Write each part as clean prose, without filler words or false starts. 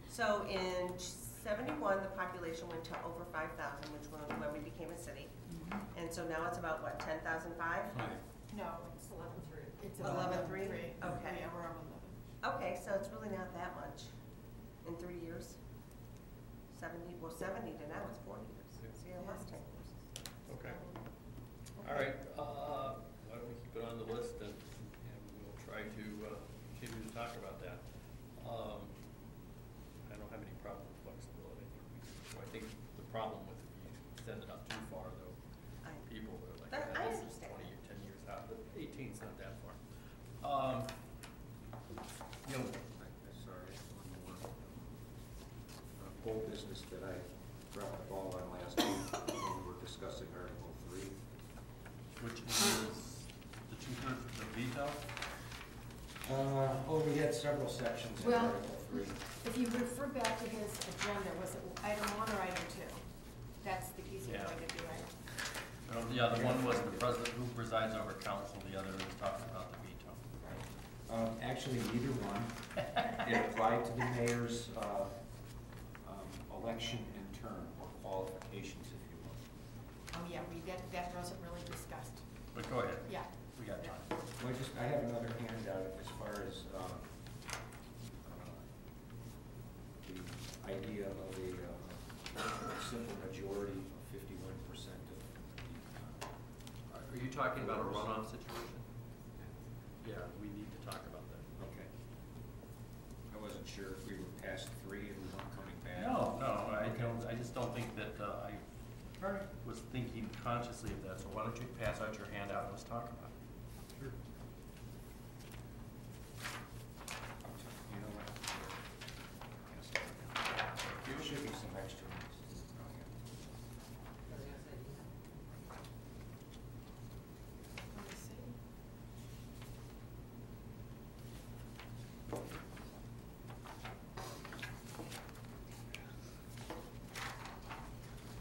So in '71, the population went to over 5,000, which was when we became a city. And so now it's about, what, 10,005? No, it's 11.3. It's 11.3? Okay. Yeah, we're on 11. Okay, so it's really not that much in 3 years. 70, well, 70 to now is 40 years. So yeah, less 10 years. Okay. All right. Why don't we keep it on the list and we'll try to continue to talk about that. I don't have any problem with flexibility. So I think the problem with if you extend it up too far, though, people are like, I this is understand. 20 or 10 years out, but 18's not that far. You know, Sorry, one more. Whole business that I dropped the ball on last week when we were discussing Article 3. which is the two-thirds of the veto. We had several sections in Well, Article 3. if you refer back to his agenda, was it item 1 or item 2? That's the easier Yeah. way to do it. Yeah, the one was the president who presides over council, the other is talking about the veto. Actually, neither one. It applied to the mayor's election and term, or qualifications, if you will. Oh, yeah, that wasn't really discussed. But go ahead. Yeah. We got time. Well, I have another handout as far as the idea of a simple majority of 51% of the. Are you talking about a runoff situation? Yeah, we need to talk about that. Okay. I wasn't sure if we were past 3 and we weren't coming back. No, I just don't think that I was thinking consciously of that. So why don't you pass out your handout and let's talk about it. Sure. You know what? Yes. There should be some extra ones. Let me see.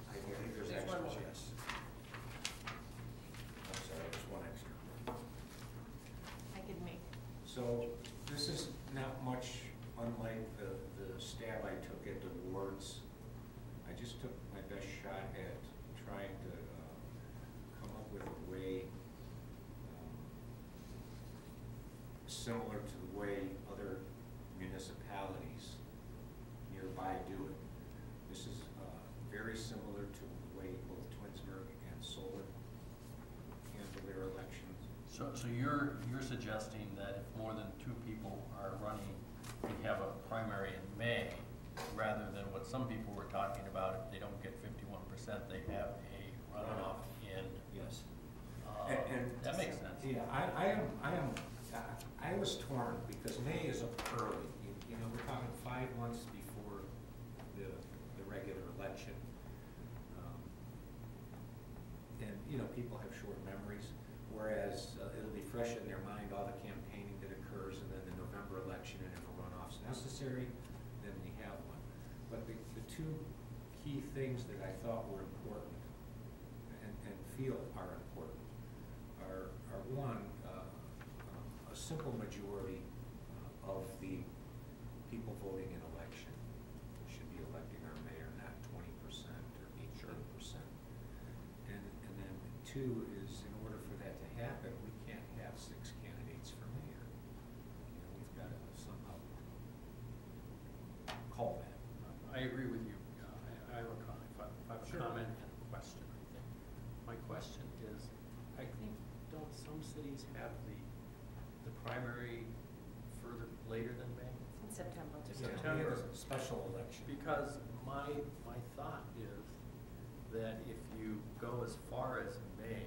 I think there's There's one extras, more. yes. I'm sorry, there's one extra. I could make. So this is not much unlike the stab I took at the wards. I just took my best shot at trying to come up with a way similar to the way other municipalities nearby do it. This is very similar to the way both Twinsburg and Solon handle their elections. So you're suggesting that if more than 2 people are running, we have a primary in May, rather than what some people were talking about, if they don't get 51%, they have a runoff in. Yes. That makes sense. Yeah, I was torn because May is up early. You know, we're talking 5 months before the regular election. And, you know, people have short memories, whereas it'll be fresh in their mind, all the campaigning that occurs, and then the November election, and if a runoff's necessary, then we have one. But the 2 key things that I thought were important and feel are important are one, a simple majority of the people voting in election should be electing our mayor, not 20% or 18%. And then 2 is, in order for that to happen, we can't have 6 candidates for mayor. You know, we've got to somehow call that. I agree with you. I have a Sure. comment and a question, I think. My question is, I think, don't some cities have the primary further, later than May? In September. It's Yeah, September. we have a special election. Because my thought is that if you go as far as May,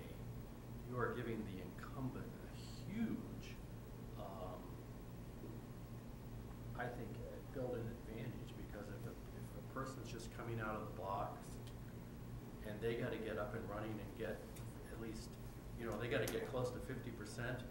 you are giving the incumbent a huge, I think, built-in advantage, because if a person's just coming out of the blocks and they got to get up and running and get at least, you know, they got to get close to 50%,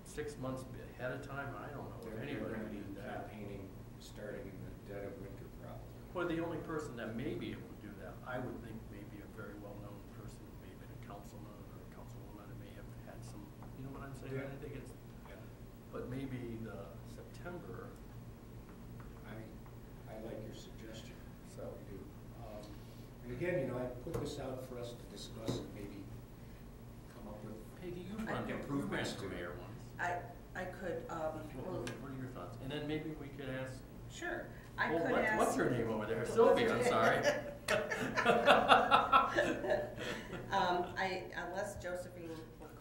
6 months ahead of time, I don't know if They're anybody going to can be do that. campaigning starting in the dead of winter, probably. Well, the only person that may be able to do that, I would think, may be a very well-known person, maybe a councilman or a councilwoman, and may have had some, you know what I'm saying? Yeah. I think it's, Yeah. but maybe the September again, you know, I put this out for us to discuss and maybe come up with Peggy, you've run improvements for to mayor once. I could, What are your thoughts? And then maybe we could ask, sure, I well, could ask. what's her name over there? Sylvia, I'm sorry. Unless Josephine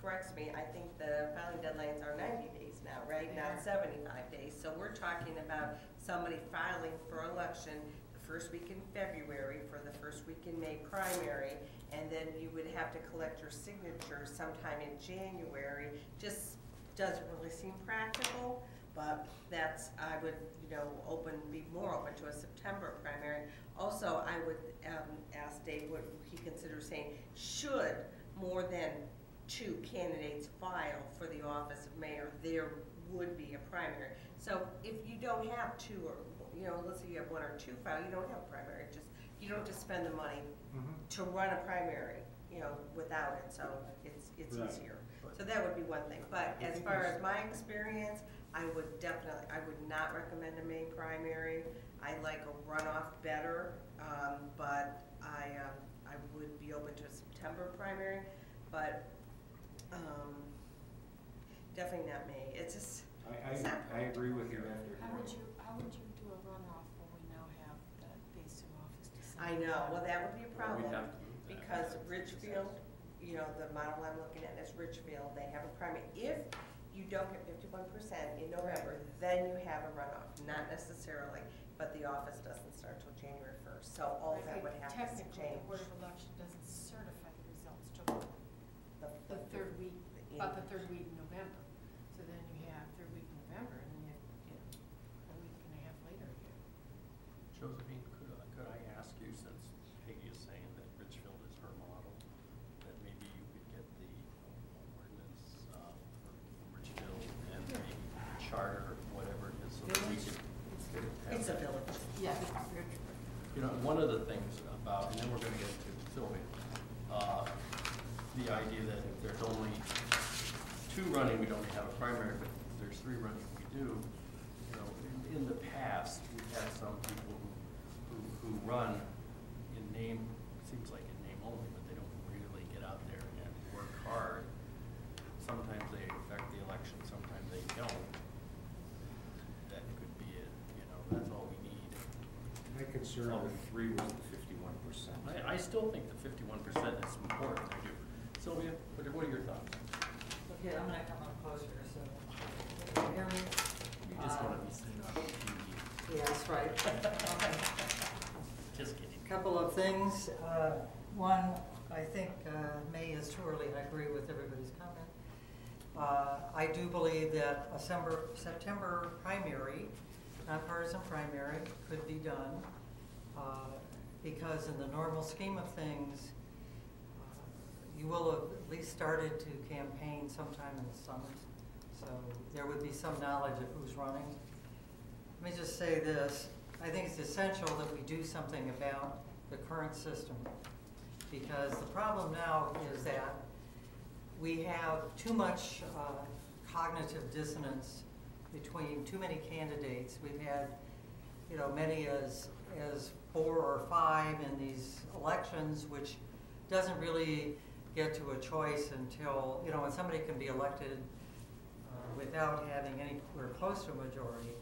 corrects me, I think the filing deadlines are 90 days now, right? They Not are. 75 days. So we're talking about somebody filing for election the first week in February, for the first week in May primary, and then you would have to collect your signatures sometime in January. Just doesn't really seem practical, but that's, I would, be more open to a September primary. Also, I would ask Dave what he considers saying, should more than 2 candidates file for the office of mayor, there would be a primary. So if you don't have 2, or, let's say you have 1 or 2 file, you don't have a primary, you don't have to spend the money to run a primary, without it, so it's Right. easier. So that would be one thing, but as far as my experience, I would not recommend a May primary. I like a runoff better, but I would be open to a September primary, but definitely not May. It's just, it's not I agree with you after. How would you do a runoff when we now have the base of office decided? I know, well, that would be a Well, problem, we'd have to move that. because Ridgefield, the model I'm looking at is Ridgefield, they have a primary. If you don't get 51% in November, then you have a runoff, not necessarily, but the office doesn't start till January 1st, so all that would have to Technically, change. the Board of Election doesn't certify the results till the third week, about the third week in November. So then you have third week in November, and then you have, a week and a half later again. Josephine, could I ask you, since Peggy is saying that Richfield is her model, that maybe you could get the ordinance from Richfield and the charter, whatever it is, so that we could have It's a that. village. Yeah. One of the things about, and then we're gonna get to Sylvia, the idea that if there's only 2 running, we don't have a primary, but if there's 3 running, we do. In the past, we've had some people who run in name, seems like in name only, but they don't really get out there and work hard. Sometimes they affect the election, sometimes they don't. That could be it, that's all we need. My concern with 3 was the 51%. I still think the 51% is important, I do. Sylvia, what are your thoughts? Okay, I'm gonna come up closer, so, can you hear me? You just want to be seen on TV. Yeah, that's right. Okay. Just kidding. Couple of things. One, I think May is too early, I agree with everybody's comment. I do believe that a September primary, nonpartisan primary, could be done, because in the normal scheme of things, you will have at least started to campaign sometime in the summer, so there would be some knowledge of who's running. Let me just say this, I think it's essential that we do something about the current system, because the problem now is that we have too much cognitive dissonance between too many candidates. We've had, many as 4 or 5 in these elections, which doesn't really get to a choice until, when somebody can be elected without having anywhere close to a majority.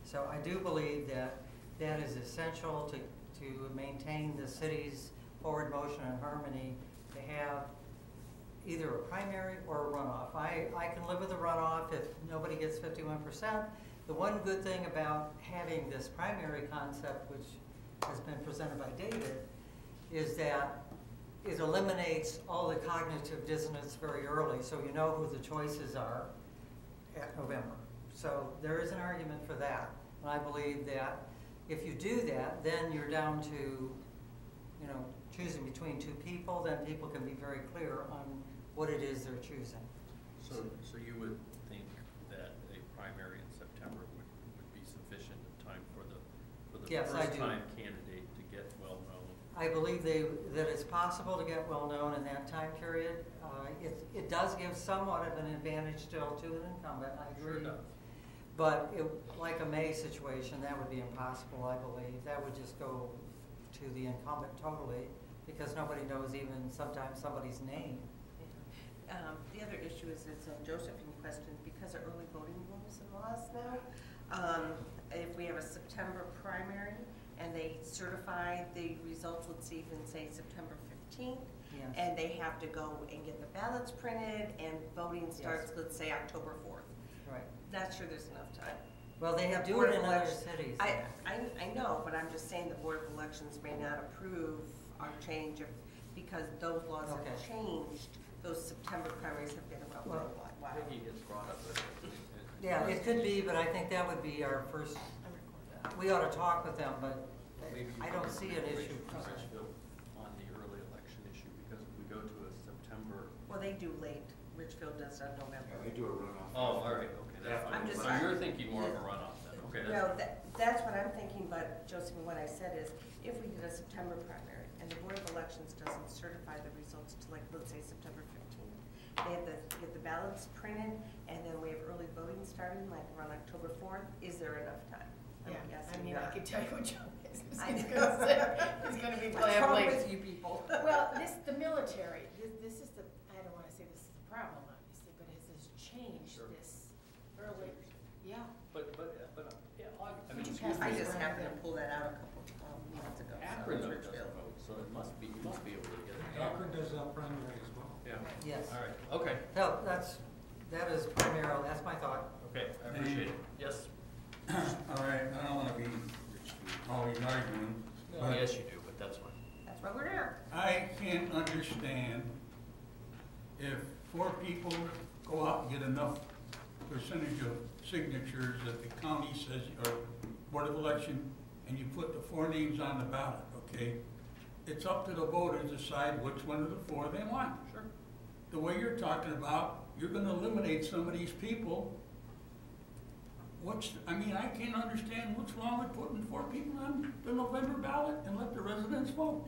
So I do believe that that is essential to maintain the city's forward motion and harmony, to have either a primary or a runoff. I can live with a runoff if nobody gets 51%. The one good thing about having this primary concept, which has been presented by David, is that it eliminates all the cognitive dissonance very early, so you know who the choices are at November. So there is an argument for that. And I believe that if you do that, then you're down to, choosing between 2 people, then people can be very clear on what it is they're choosing. So you would think that a primary in September would be sufficient time for the Yes, I do. first time candidate to get well known? I believe that it's possible to get well-known in that time period. It does give somewhat of an advantage still to an incumbent, I agree. Sure does. But like a May situation, that would be impossible, I believe. That would just go to the incumbent totally. because nobody knows even sometimes somebody's name. The other issue is, it's a Josephine question, because of early voting rules and laws now. If we have a September primary and they certify the results, let's even say September 15th, Yes. and they have to go and get the ballots printed and voting starts, let's say October 4th. Right. Not sure there's enough time. Well, they have Do Board it in in other election- cities. I know, but I'm just saying the Board of Elections may not approve our change of, because those laws have Okay. changed. Those September primaries have been around for a while. I think he gets brought up with it. Yeah, it could be, but I think that would be our first, I record that. we ought to talk with them, but Maybe I don't see an issue. Richfield on the early election issue, because if we go to a September. Well, they do late. Richfield does on November. Yeah, they do a runoff. Oh, all right, okay, that's I'm fine. just- So you're thinking more of a runoff then, okay, Well, that's. that's what I'm thinking, but Josephine, what I said is, if we did a September primary and the Board of Elections doesn't certify the results to, like, let's say September 15th, they have to get the ballots printed, and then we have early voting starting, like around October 4th, is there enough time? I'm Yeah, I guessing mean, I not. could tell you what Joe is. I He's know. gonna say, he's gonna be What's playing wrong late. with you people? Well, the military, this is the, I don't wanna say this is the problem, obviously, but it has changed Sure. this early, yeah. But, yeah, I mean, Would you excuse pass me. I this just around happened to then? pull that out a couple months ago. so Akron it's doesn't Richfield. vote, so it must be, you must be able to get it done. Akron does a primary as well. Yeah, Yes. all right, okay, No, that is primarily, that's my thought. okay, I appreciate it, yes. All right, I don't wanna be always arguing, Well, but yes, you do, but that's fine. That's why we're here. I can't understand if 4 people go out and get enough percentage of signatures that the county says, or Board of Election, and you put the 4 names on the ballot, okay? It's up to the voters to decide which one of the 4 they want. Sure. The way you're talking about, you're gonna eliminate some of these people. I mean, I can't understand what's wrong with putting 4 people on the November ballot and let the residents vote.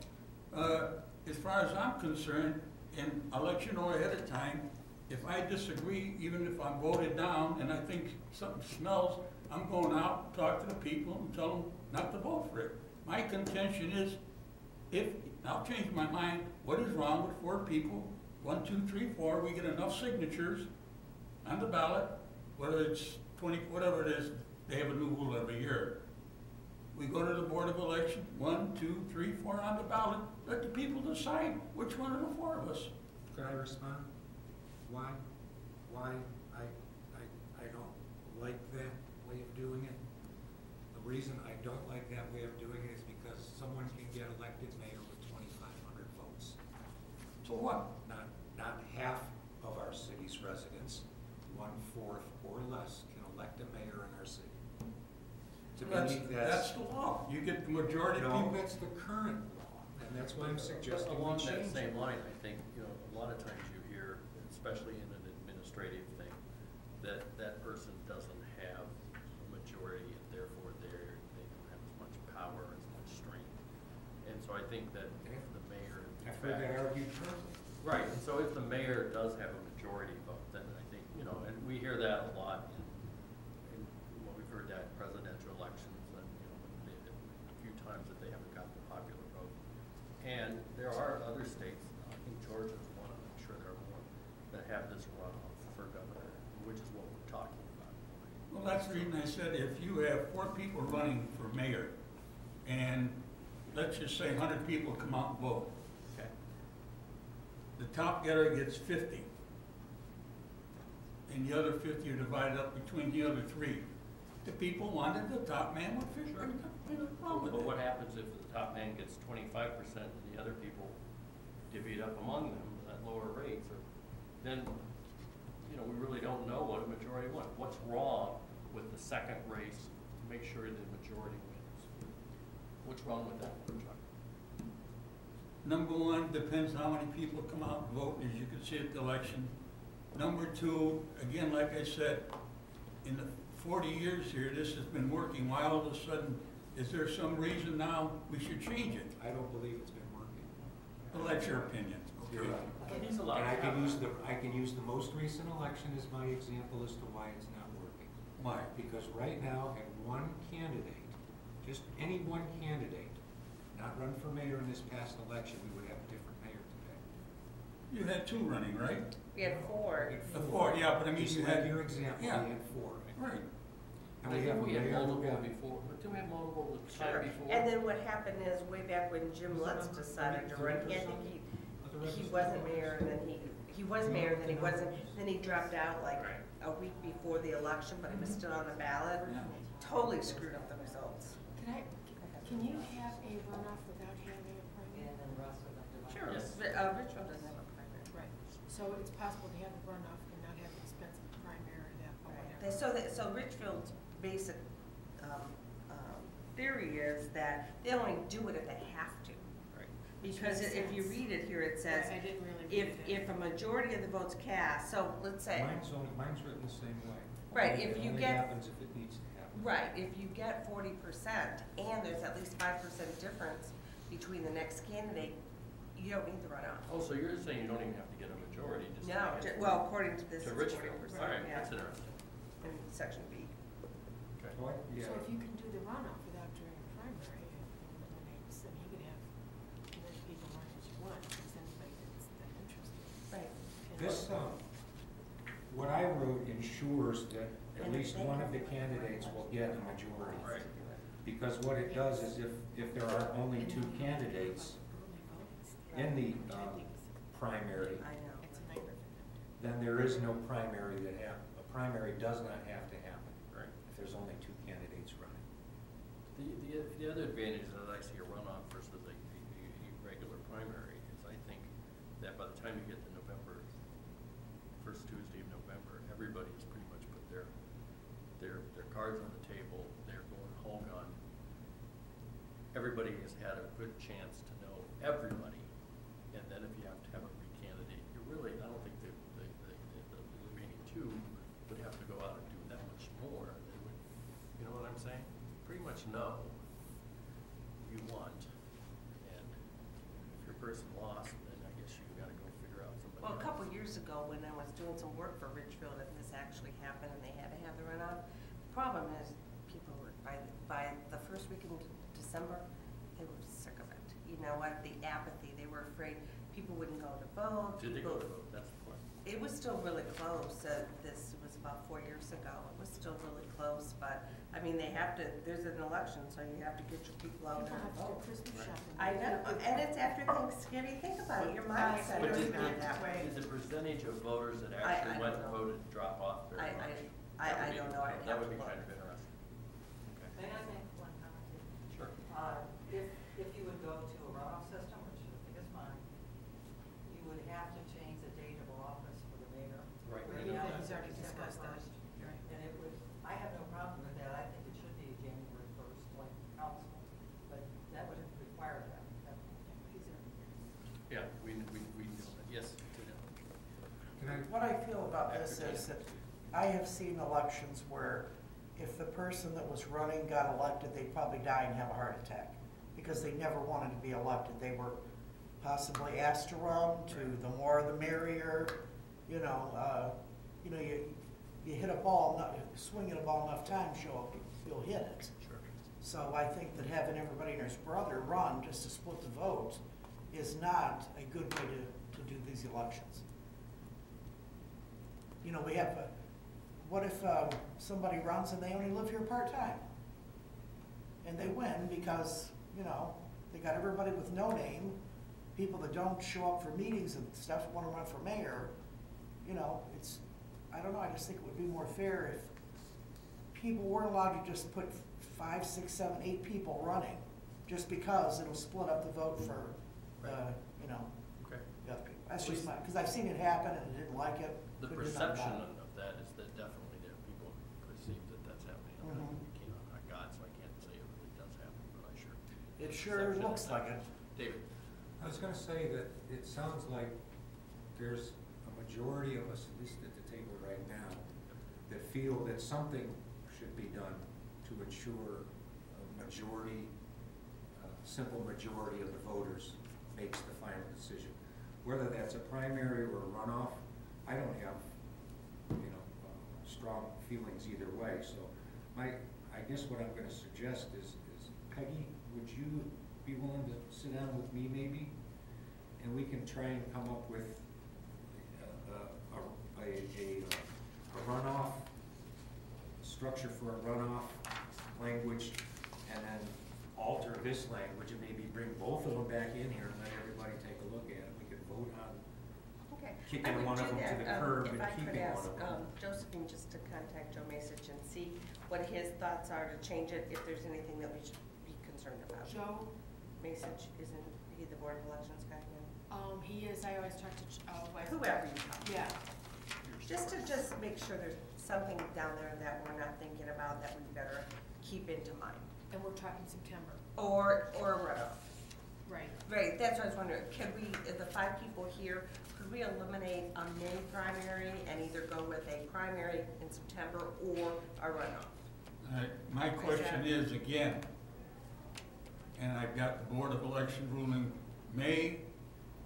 As far as I'm concerned, and I'll let you know ahead of time, if I disagree, even if I'm voted down and I think something smells, I'm going out, talk to the people and tell them not to vote for it. My contention is, I'll change my mind, what is wrong with 4 people? 1, 2, 3, 4, we get enough signatures on the ballot, whether it's 20, whatever it is, they have a new rule every year. We go to the Board of Election, 1, 2, 3, 4 on the ballot, let the people decide which one of the 4 of us. Could I respond? Why I don't like that way of doing it? The reason I don't like that way of doing it is because someone can get elected mayor with 2,500 votes. So what? Not half of our city's residents, 1/4 or less, can elect a mayor in our city. To me, That's the law. You get the majority of no, people. that's the current law, and that's why I'm suggesting we Along change that it. same line, I think, you know, a lot of times you hear, especially in an administrative thing, that person doesn't have a majority and therefore they don't have as much power, as much strength. And so I think that if the mayor, in I've heard that fact, argued perfectly. right, and so if the mayor does have a majority vote, then I think, you know, and we hear that a lot in well, we've heard that in presidential elections and, you know, a few times that they haven't gotten the popular vote. And there are other states, I think Georgia's one, I'm sure there are more, that have this runoff for governor, which is what we're talking about. Well, that's the reason I said if you have 4 people running for mayor, and let's just say 100 people come out and vote, Okay. the top getter gets 50. And the other 50 are divided up between the other 3. The people wanted the top man with 50. Sure. There's no problem with But what that. happens if the top man gets 25% and the other people divvy it up among them at lower rates? Or then, you know, we really don't know what a majority wants. What's wrong with the second race to make sure the majority wins? What's wrong with that, Chuck? Number 1, depends how many people come out and vote, as you can see at the election. Number 2, again, like I said, in the 40 years here, this has been working. Why all of a sudden, is there some reason now we should change it? I don't believe it's been working. Well, that's your opinion. You're Okay. right. And he's allowed And to have I can use the most recent election as my example as to why it's not working. Why? Because right now, at one candidate, just any one candidate, not run for mayor in this past election, we would have a different mayor today. You had two running, right? We had four. The four, yeah, but I mean, Just you like had, your example, we yeah. had four. right. And I we have think a we had mayor who multiple got- before, but didn't we have multiple the Sure. time before? And then what happened is, way back when Jim Lutz decided to run, I think he wasn't mayor, and then he was mayor, and then he wasn't, then he dropped out like Right. a week before the election, but he was still on the ballot. Yeah. Totally screwed up the results. Can you have a runoff without having a primary? And then Russ would like to. Sure. Yes. Richfield doesn't have a primary. Right, so it's possible to have a runoff and not have the expense of the primary or that, or Right. whatever. So Richfield's basic theory is that they only do it if they have to. Right. Because Which makes if you sense. read it here, it says, I didn't really if, read that. if a majority of the votes cast, so let's say. Mine's written the same way. Right, It if you only get- happens if it needs to happen. Right, if you get 40% and there's at least 5% difference between the next candidate, you don't need the runoff. Oh, so you're saying you don't even have to get a majority, just. No, to get well, according to this, To it's Richfield, 40%, all right, yeah, that's interesting. in section B. Okay. So yeah. So if you can do the runoff without doing a primary, and eliminates, then you can have as many people run as you want, because anybody that's that interested. Right. can This, run. what I wrote ensures that at And least they one can of the do it. candidates will get a majority. Right. Because what it does is if there are only two candidates in the primary, I know. It's a nightmare for them. then there is no primary a primary does not have to happen. Right. If there's only two candidates running. The other advantage that I see a runoff versus a regular primary is I think that by the time you get to November, first Tuesday of November, everybody has pretty much put their cards on the table, they're going whole gun. Everybody has had a good chance to know everybody, and then if you have to have a re-candidate, you really, I don't think the remaining two would have to go out and do that much more. They would, you know what I'm saying? Pretty much know you want, and if your person lost, then I guess you gotta go figure out somebody Well, a else. couple years ago, when I was doing some work for Richfield, and this actually happened, and they had to have the runoff, the problem is, people were, by the first week in December, they were sick of it. You know what, the apathy, they were afraid people wouldn't go to vote. Did they go to people- vote? That's the point. It was still really close, this was about 4 years ago, it was still really close, but, I mean, they have to, there's an election, so you have to get your people out People there have and to do vote. Christmas Right. shopping. I know, and it's after Thanksgiving, think about it, your mindset But is did not that way. the percentage of voters that I actually went don't and know. voted drop off very much? I don't know, I'd That have would to be look. kind of interesting. May Okay, I make one comment? sure. If you would go to a runoff system, which I think is fine, you would have to change the date of office for the mayor. Right. Right Yeah, now, he's it's already December discussed that. 1st. Right. And it would, I have no problem with that, I think it should be January 1st, like council, but that would require that. He's already Yeah, we know that. Yes, Tina. Can I, What I feel about this After is Tina. that I have seen elections where if the person that was running got elected, they'd probably die and have a heart attack because they never wanted to be elected. They were possibly asked to run, the more the merrier, you hit a ball, swing at a ball enough times, you'll hit it. Sure. So I think that having everybody and his brother run just to split the vote is not a good way to do these elections. You know, we have, what if somebody runs and they only live here part-time? And they win because, they got everybody with no name, people that don't show up for meetings and stuff want to run for mayor. I don't know, I just think it would be more fair if people weren't allowed to just put 5, 6, 7, 8 people running, just because it'll split up the vote for, Right. Okay. the other people. That's just because I've seen it happen and I didn't like it. The couldn't do nothing perception about it. of that is that definitely there, people perceive that that's happening. I'm not, I'm not God, so I can't say it really does happen, but I sure. It sure Perception looks is like it. David? I was gonna say that it sounds like there's a majority of us, at least at the table right now, that feel that something should be done to ensure a majority, simple majority of the voters makes the final decision. Whether that's a primary or a runoff, I don't have, strong feelings either way. So I guess what I'm gonna suggest is Peggy, would you be willing to sit down with me maybe? And we can try and come up with a runoff, structure for a runoff language, and then alter this language and maybe bring both of them back in here and let everybody take a look at it. We could vote on Okay. kicking I would one of do them to that, the curb and If I could keeping one ask of them. Josephine just to contact Joe Masich and see what his thoughts are to change it, if there's anything that we should be concerned about. Joe, Masich, isn't he the Board of Elections guy now? he is, I always talk to, Wes. Whoever you talk to. Yeah, Just to make sure there's something down there that we're not thinking about that we better keep into mind. and we're talking September, Or a runoff. right. Right, that's what I was wondering, can we, the 5 people here, could we eliminate a May primary and either go with a primary in September or a runoff? All right, my question is, again, and I've got the Board of Election ruling, May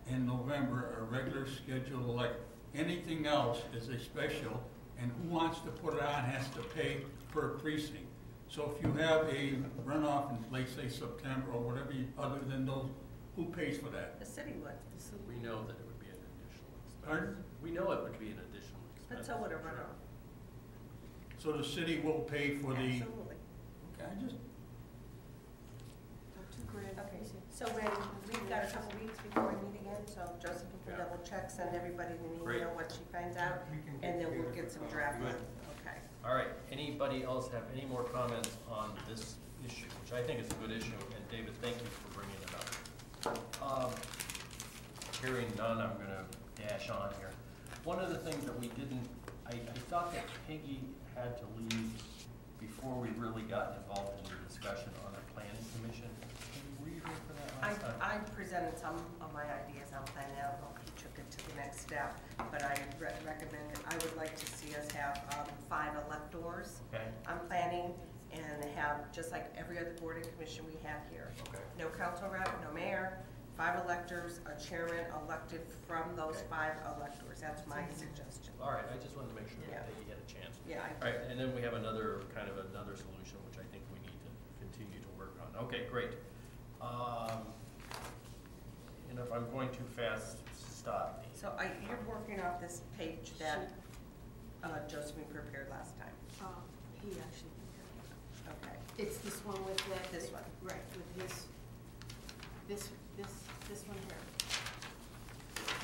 and November are regular scheduled elect. Anything else is a special, and who wants to put it on has to pay per precinct. So if you have a runoff in, like, say, September or whatever, other than those, who pays for that? The city would, We know that it would be an additional expense. Pardon? We know it would be an additional expense. but so would a for sure. runoff. So the city will pay for the, Absolutely. okay, I just, $2,000. Okay, so when, we've got a couple weeks before we meet again, so Josephine can Yeah. double check, send everybody an Great. email what she finds out, We can and then we'll together get some for draft Good. one. Okay. All right, anybody else have any more comments on this issue, which I think is a good issue, and David, thank you for bringing it up. Hearing none, I'm gonna dash on here. One of the things that we didn't, I thought that Peggy had to leave before we really got involved in the discussion on the planning commission. Were you here for that last time? I presented some of my ideas on planning, I don't know if he took it to the next step, but I recommended, I would like to see us have 5 electors Okay, on planning, and have, just like every other board and commission we have here. okay. No council rep, no mayor, 5 electors, a chairman elected from those Okay. 5 electors, that's my suggestion. All right, I just wanted to make sure Yeah. that Peggy had a chance. Yeah, All right, and then we have another solution, which I think we need to continue to work on. Okay, great. And if I'm going too fast, stop me. so you're working off this page that Josephine prepared last time. He actually, Okay. it's this one with the. This one. Right, with this one here.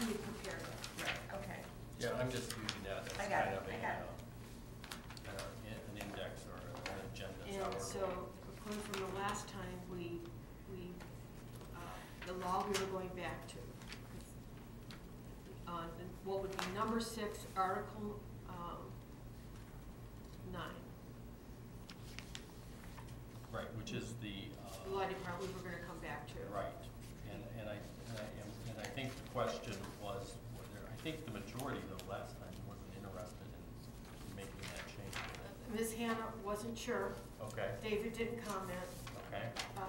He prepared it. Right, okay. Yeah, I'm just using that as I got kind it, of I got an index or an agenda. And so, according from the last time, the law we were going back to, on what would be number 6, Article 9. Right, which is the. The law department we were gonna come back to. Right, and I think the question was, whether, I think the majority though last time wasn't interested in making that change. Ms. Hannah wasn't sure, Okay, David didn't comment. okay,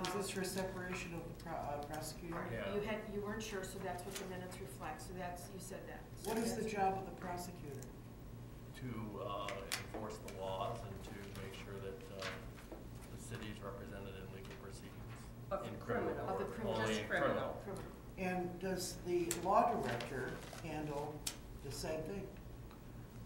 Is this for separation of the prosecutor? Yeah. You weren't sure, so that's what the minutes reflect, so you said that. So What is the that's- job of the prosecutor? to enforce the laws and to make sure that the city is represented in legal proceedings. Of In criminal. Of the criminal. Only Just in criminal. Criminal. And does the law director handle the same thing?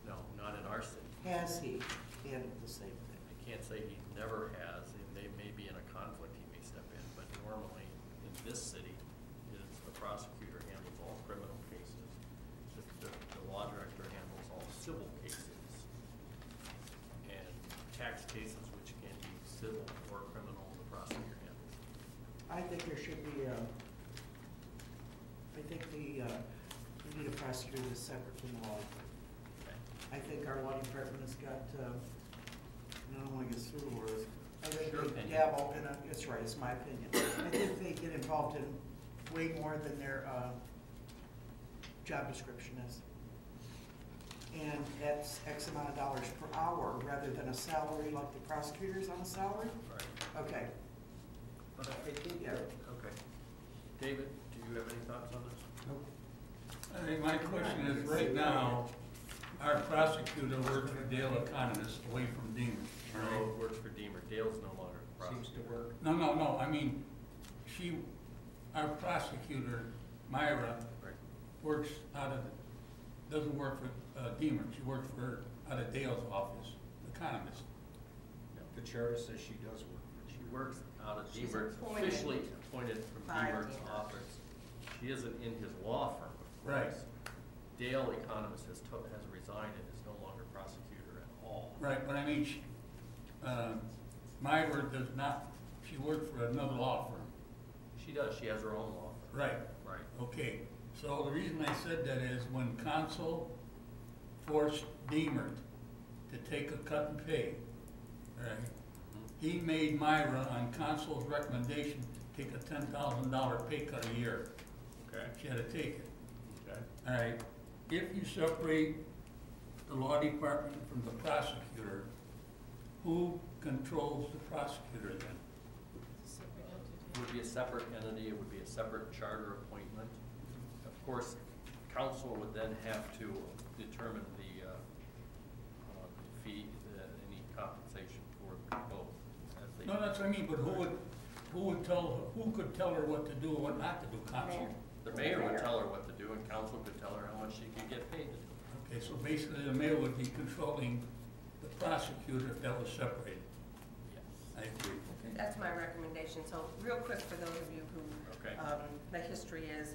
No, not in our city. Has he handled the same thing? I can't say he never has, and they may be in a conflict, he may step in, but normally in this city, it's the prosecutor handles all criminal cases. The law director handles all civil cases. And tax cases, which can be civil or criminal, the prosecutor handles. I think there should be we need a prosecutor that's separate from the law. Okay. I think our law department has got, I don't want to get through words. I think Your they opinion. dabble in it's right, it's my opinion. I think they get involved in way more than their job description is. And that's X amount of dollars per hour rather than a salary like the prosecutor's on a salary? Right. Okay. But I think, Yeah. okay. David, do you have any thoughts on this? I think my question is, right now, our prosecutor works for Dale Economist away from Deemer. Dale works for Deemer. Dale's no longer the Seems prosecutor. to work. No, I mean, our prosecutor, Myra, Right. works doesn't work for Deemer, she works out of Dale's office, economist. The charter says she does work. She works out of She's Deemer's, appointed officially appointed from by Deemer's Deemer. office. She isn't in his law firm, of Right. course. Dale Economist has resigned and is no longer prosecutor at all. Right, but I mean, Myra does not, she works for another law firm. She does, she has her own law firm. Right. Right. Okay, so the reason I said that is when council forced Deemer to take a cut in pay, right, he made Myra, on council's recommendation, take a $10,000 pay cut a year. Okay. She had to take it. Okay. All right, if you separate the law department from the prosecutor, who controls the prosecutor then? Separate It entity. would be a separate entity, it would be a separate charter appointment. Of course, council would then have to determine the fee, any compensation for both as they. No, that's what I mean, but who could tell her what to do and what not to do, council? The mayor would tell her what to do, and council could tell her how much she could get paid to do. Okay, so basically the mayor would be controlling the prosecutor if that was separated. Yes. I agree. That's my recommendation. So real quick for those of you who, Okay. the history is,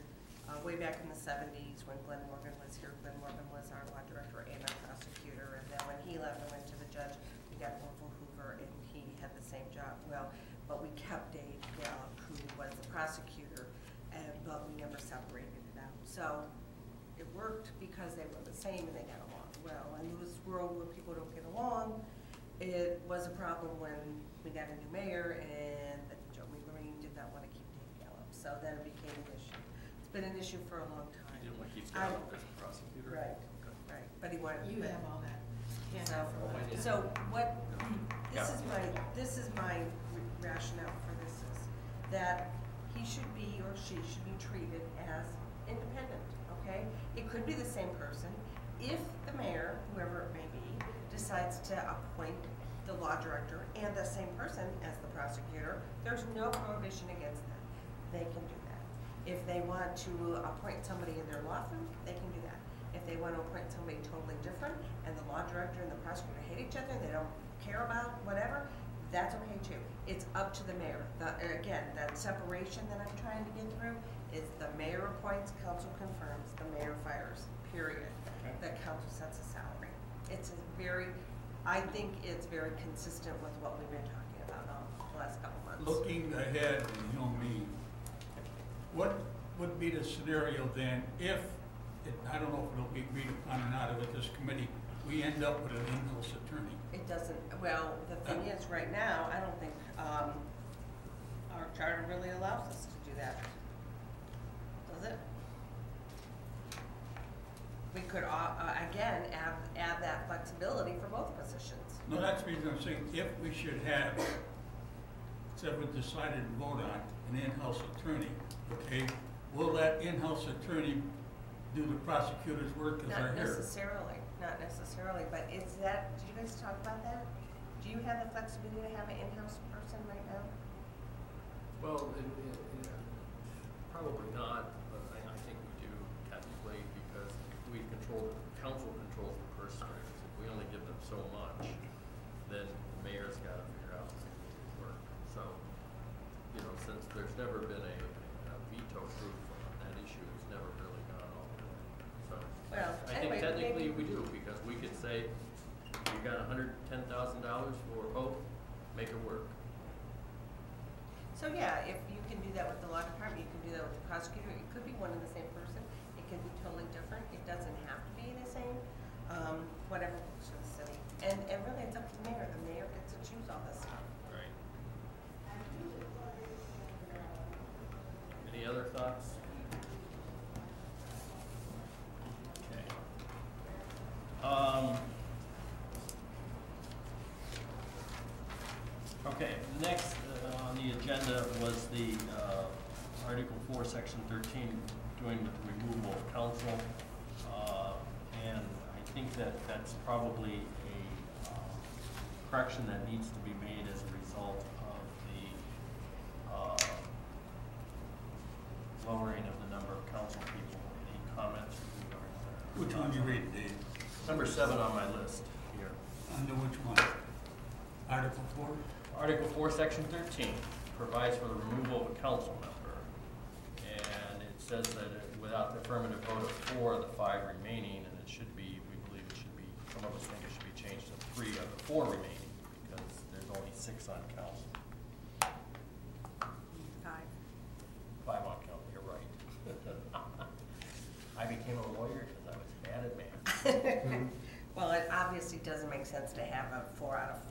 way back in the 70s when Glenn Morgan was here, Glenn Morgan was our law director and our prosecutor. And then when he left and went to the judge, we got Orville Hoover and he had the same job. Well, but we kept Dave Gallup, who was the prosecutor, but we never separated it out. So it worked because they were the same and they got along well. In this world where people don't get along, it was a problem when we got a new mayor and Joe McGreen did not want to keep Dave Gallup. So then it became an issue. It's been an issue for a long time. You didn't want to keep Gallup as a prosecutor? Right, Okay. right. But he wanted. You have all that. Yeah. So what, Yeah. this is my rationale for this is that he should be or she should be treated as independent, okay? It could be the same person. If the mayor, whoever it may be, decides to appoint the law director and the same person as the prosecutor, there's no prohibition against that. They can do that. If they want to appoint somebody in their law firm, they can do that. If they want to appoint somebody totally different and the law director and the prosecutor hate each other, they don't care about whatever, that's okay too. It's up to the mayor. Again, that separation that I'm trying to get through is the mayor appoints, council confirms, the mayor fires, period. Okay. The council sets a salary. It's I think it's very consistent with what we've been talking about the last couple months. Looking ahead, you know me, what would be the scenario then if, I don't know if it'll be agreed upon or not with this committee, we end up with an in-house attorney? It doesn't, well, the thing is, right now, I don't think, our charter really allows us to do that. Does it? We could, again, add that flexibility for both positions. No, that's the reason I'm saying, if we should have, except we decided to vote on, an in-house attorney, okay, will that in-house attorney do the prosecutor's work as our Not here? necessarily, but is that, did you guys talk about that? Do you have the flexibility to have an in-house person right now? Well, probably not, but I think we do technically because council controls the purse strings. If we only give them so much, then the mayor's got to figure out how to work. So, since there's never been a veto proof on that issue, it's never really gone all the way. So, Well, I think anyway, technically maybe- we do because we could say, you got $110,000 for Hope, make it work. So yeah, if you can do that with the law department, you can do that with the prosecutor, it could be one and the same person, it can be totally different, it doesn't have to be the same, whatever works for the city. And really, it's up to the mayor gets to choose all this stuff. Right. Any other thoughts? Okay. Okay, next on the agenda was the Article 4, Section 13, doing with the removal of council. And I think that that's probably a correction that needs to be made as a result of the one you read, Dave? Number 7 on my list here. Under which one? Article 4? Article 4, Section 13 provides for the removal of a council member. And it says that without the affirmative vote of 4 of the 5 remaining, and it should be, we believe it should be, some of us think it should be changed to 3 of the 4 remaining, because there's only 6 on council. 5 on council, you're right. I became a lawyer because I was bad at math. Well, it obviously doesn't make sense to have a 4 out of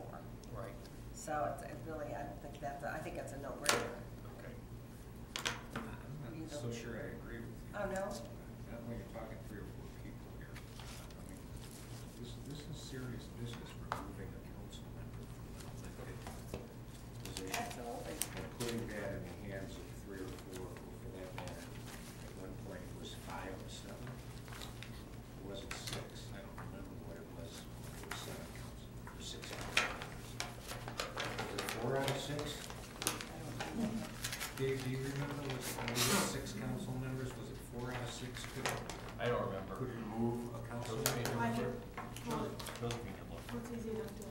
4. Right. So it's really, I think I think that's a no-brainer. Okay. I'm not so sure I agree with you. Oh, no? Not when you're talking 3 or 4 people here. I mean, this is serious business, removing a council member from an elected position. Absolutely. And putting that in the hands of 3 or 4, or for that matter, at one point it was 5 or 7. Or was it 6? I don't remember what it was. It was 7 council, or 6 council members. Was it 4 out of 6? Dave, do you remember, was it, when we had 6 council members, was it 4 out of 6 could, I don't remember. could remove a council Josephine, member? I remember? Well, Josephine can look. What's easy enough to?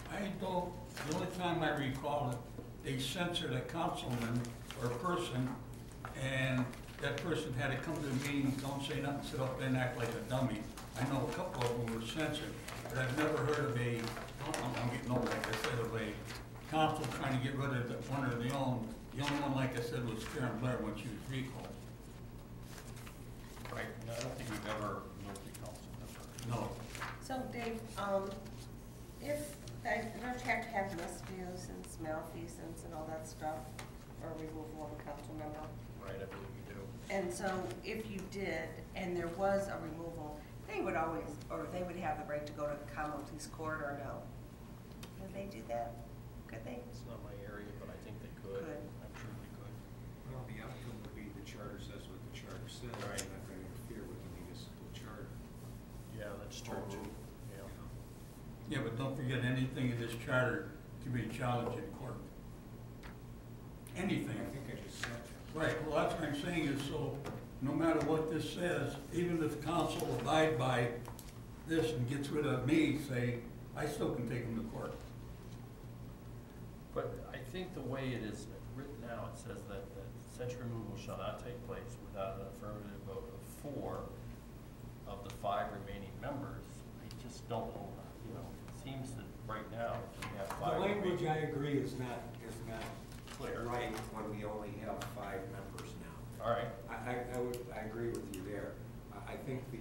I don't, the only time I recall it, they censored a councilman or person, and that person had to come to the meeting, don't say nothing, sit up there and act like a dummy. I know a couple of them were censored, but I've never heard of I'm getting old, like I said, of a council trying to get rid of one of their own. The only one, like I said, was Karen Blair when she was recalled. Right, no, I don't think we've ever moved the council member. No. So Dave, if, don't you have to have misdemeanors, malfeasance and all that stuff, or removal of a council member? Right, I believe you do. And so if you did, and there was a removal, they would always, or they would have the right to go to the common police court, or no? Could they do that? Could they? It's not my area, but I think they could. Could. I'm sure they could. Well, the outcome would be the charter says what the charter says. Right. You're not going to interfere with the municipal charter. Yeah, that's true too. Yeah. Yeah, but don't forget, anything in this charter can be challenged in court. Anything. I think I just said that. Right, well, that's what I'm saying is, so, no matter what this says, even if council abide by this and gets rid of me, say, I still can take them to court. But I think the way it is written now, it says that such removal shall not take place without an affirmative vote of 4 of the 5 remaining members. I just don't know, you know, it seems that right now, we have 5. The language, I agree, is not Clear. right when we only have 5 members now. All right. I agree with you there. I think the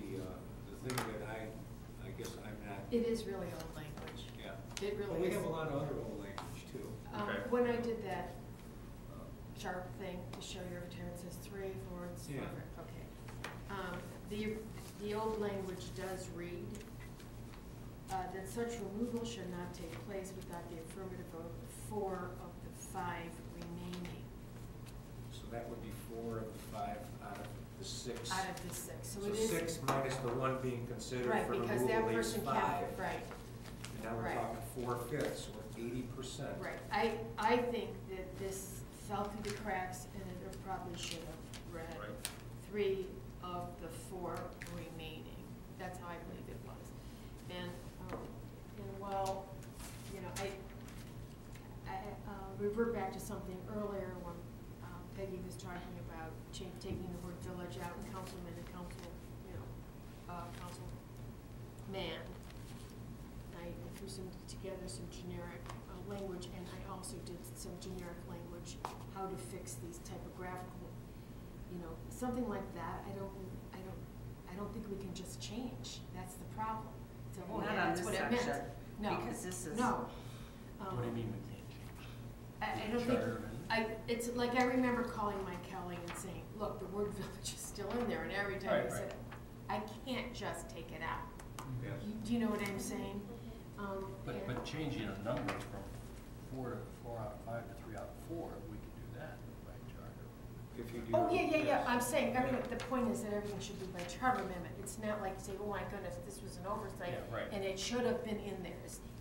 thing that I guess I'm not, It is really old language. yeah. It But really we is. have a lot of other old language too. Okay. When I did that sharp thing to show you every time it says 3, 4, it's Yeah. perfect, okay. The old language does read that such removal should not take place without the affirmative vote of 4 of the 5 remaining So that would be 4 of the 5 out of the 6. out of the 6. So So it is. 6 minus the 1 being considered Right, for because removal that leaves person 5. can't, right. And now we're Right. talking 4/5, or 80%. Right, I think that this fell through the cracks and it probably should have read Right. 3 of the 4 remaining. That's how I believe it was. And while, you know, I revert back to something earlier when Peggy was talking about taking the word village out and councilman and council, you know, councilman. I threw together some generic language, and I also did some generic language, how to fix these typographical, you know, something like that. I don't think we can just change. That's the problem. So, oh, Not yeah, on that's this what it meant. section, No, because this is. no. What do you mean we can't change? I don't think, Charter amendment? it's like I remember calling Mike Kelly and saying, look, the word village is still in there, and every time Right, I said, I can't just take it out. Yes. Do you know what I'm saying? And- But changing a number from 4 out of 5 to 3 out of 4, we could do that by charter. If you do. Oh, yeah, yes. I'm saying, the point is that everything should be by charter amendment. It's not like say, oh my goodness, this was an oversight, Yeah, right. and it should have been in there.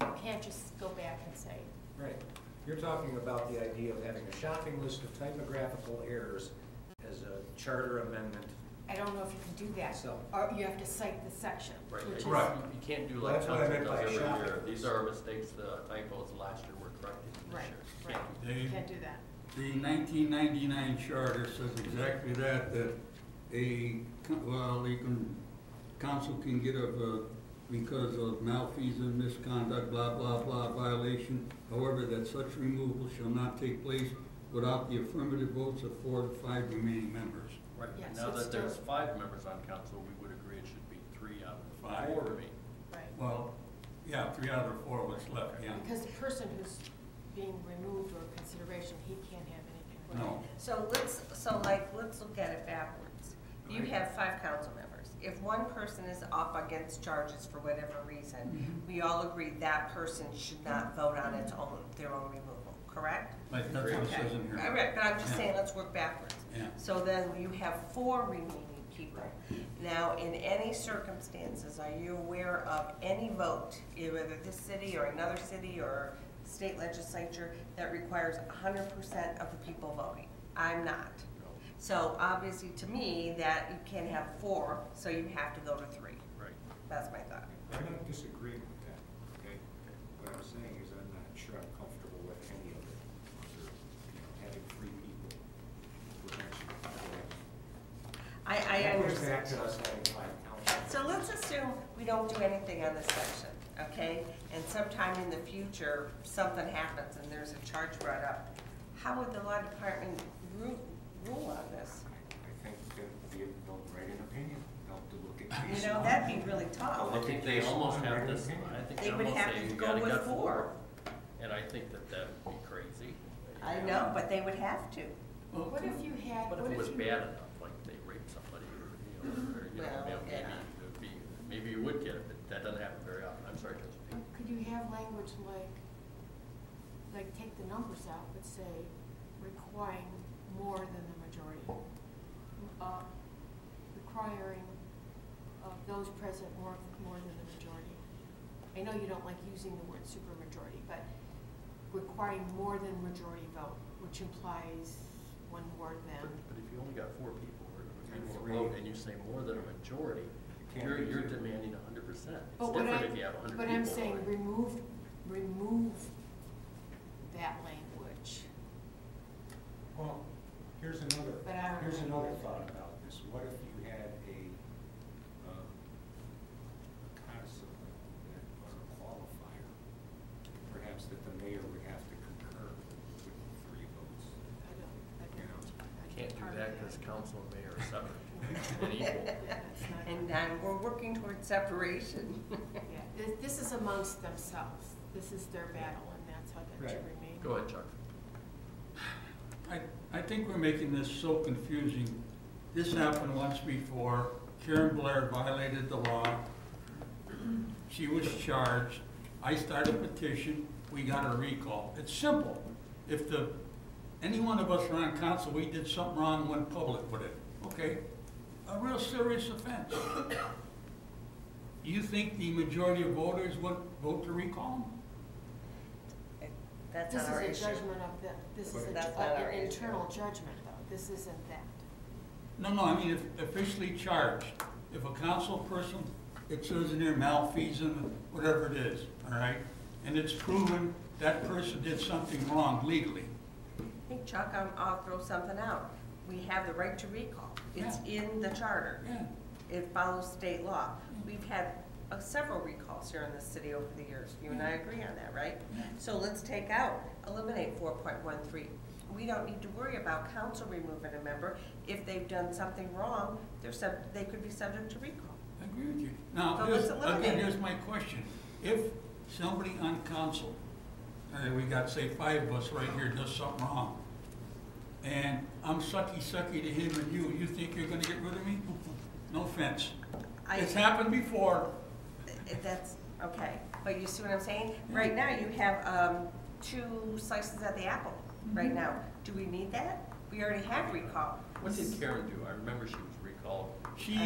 You can't just go back and say, Right. You're talking about the idea of having a shopping list of typographical errors as a charter amendment I don't know if you can do that. So- Or you have to cite the section. Right, which is- Right. you can't do Well, like that's what I council meant by does every shopping. year. These are mistakes, the typos last year were corrected this Right, year. right. Can't do They- You can't do that. The 1999 charter says exactly that council can get because of malfeasance, misconduct, blah, blah, blah, violation. However, that such removal shall not take place without the affirmative votes of 4 of the 5 remaining members. Right, Yeah, and so now it's that there's still- 5 members on council, we would agree it should be 3 out of the Five. 4 remain. Right. Well, yeah, 3 out of 4 was left, yeah. Because the person who's being removed or consideration, he can't have anything. No. So let's look at it backwards. You Right. have 5 council members. If one person is up against charges for whatever reason, Mhm. we all agree that person should not vote on their own removal, correct? Like, that's what it says in here. All right, but I'm just Yeah. saying, let's work backwards. Yeah. So then you have 4 remaining people. Now, in any circumstances, are you aware of any vote, whether this city or another city or state legislature, that requires 100% of the people voting? I'm not. No. So obviously, to me, that you can't have 4, so you have to go to 3. Right. That's my thought. I'm not disagreeing with that, okay? What I'm saying is I'm not sure I'm comfortable with any of it, under, having 3 people potentially. I That goes understand. back to us having 5 councils. So let's assume we don't do anything on this section, okay? And sometime in the future, something happens and there's a charge brought up. How would the law department rule on this? I think they'll write an opinion, they'll look at case You know, law. that'd be really tough. I'll I look think at they case almost law and have write an this, opinion. I think They they would almost have say to you go gotta with get 4. And I think that that would be crazy. I know, but they would have to. Well, What if you had, But what if it was if you? bad enough, like they raped somebody, or, Well, maybe, yeah. it would be, maybe you would get it, but that doesn't happen very often. I'm sorry, Judge. Could you have language like take the numbers out, but say requiring more than the majority? Requiring those present more than the majority. I know you don't like using the word supermajority, but requiring more than majority vote, which implies 1 more than. But if you only got 4 people, or And people three. vote, and you say more than a majority, can't you're do two. demanding 100%. It's But what different I- if you have 100 people. But I'm saying voting. remove that language. Well, here's another, But I don't here's know. another thought about this. What if you had a constable that was a qualifier? Perhaps that the mayor would have to concur with 3 votes. I don't. Can't do part of that because council and mayor are separate and Yeah, equal. that's not- And we're working towards separation. Yeah, this is amongst themselves. This is their battle, and that's how that should Right. remain. Go ahead, Chuck. I think we're making this so confusing. This happened once before. Karen Blair violated the law. She was charged. I started a petition. We got a recall. It's simple. If any one of us are on council, we did something wrong, went public with it, okay? A real serious offense. You think the majority of voters would vote to recall them? That's This not is our a issue. judgment of this is That's not our an issue. internal judgment, though. This isn't that. No, I mean, if officially charged, if a council person, it says in there malfeasance, whatever it is, all right? And it's proven that person did something wrong legally. Hey Chuck, I'll throw something out. We have the right to recall. It's in the charter. Yeah, It follows state law. We've had several recalls here in the city over the years. You and I agree on that, right? Yeah. So let's eliminate 4.13. We don't need to worry about council removing a member. If they've done something wrong, they could be subject to recall. I agree with you. Now, So let's eliminate again, it. here's my question. If somebody on council, we got, say, 5 of us right here, does something wrong, and I'm sucky to him and you think you're gonna get rid of me? No offense. It's happened before. That's, okay, but you see what I'm saying? Right now, you have 2 slices of the apple, right now. Do we need that? We already have recall. What did Karen do? I remember she was recalled. She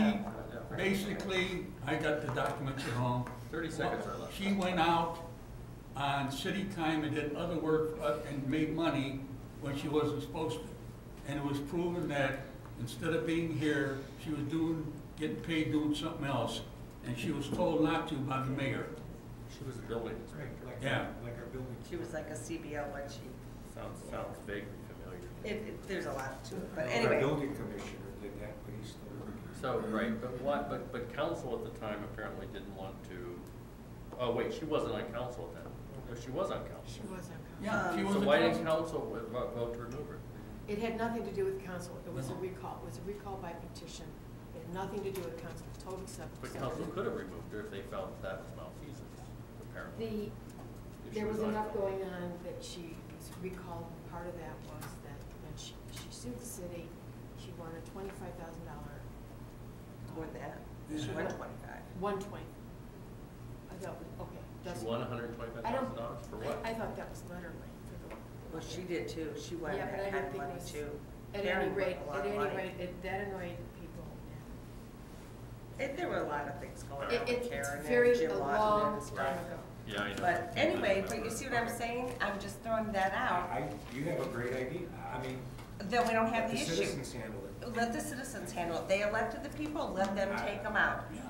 basically, I got the documents at home. 30 seconds are left. She went out on city time and did other work and made money when she wasn't supposed to. And it was proven that instead of being here, she was getting paid doing something else, and she was told not to by the mayor. She was a building Right, inspector. like, Yeah. like our building. She was like a CBO when she, Sounds vaguely familiar. there's a lot to it, but Our anyway. building commissioner did that, but he's still working. So, right, but council at the time apparently didn't want to, oh, wait, she wasn't on council then. No, she was on council. She was on council. Yeah, she Um, was So a why didn't council. council vote to remove her? It had nothing to do with council, it was a No. recall, it was a recall by petition. It had nothing to do with council, total separate. But council could have removed her if they felt that was malfeasance, apparently. The, If she there was on enough council. going on that she was recalled, and part of that was that when she sued the city, she won a $25,000, More than that. Yeah. She won 25. 120. I thought, okay. that's- She won $125,000 for what? I thought that was Letterman for the. Well, she did too. She won Yeah, but I that kind didn't of think it money was, too. at Karen any won rate, a lot at of any money. rate, that annoyed people. There were a lot of things going It- on It's with Karen very, and Jim a Lawton long and stuff. time ago. Yeah, I know. But anyway, but you see what I'm saying? I'm just throwing that out. You have a great idea, I mean, Then we don't have let the the issue. citizens handle it. Let the citizens handle it. They elected the people, let them take them out. Yeah.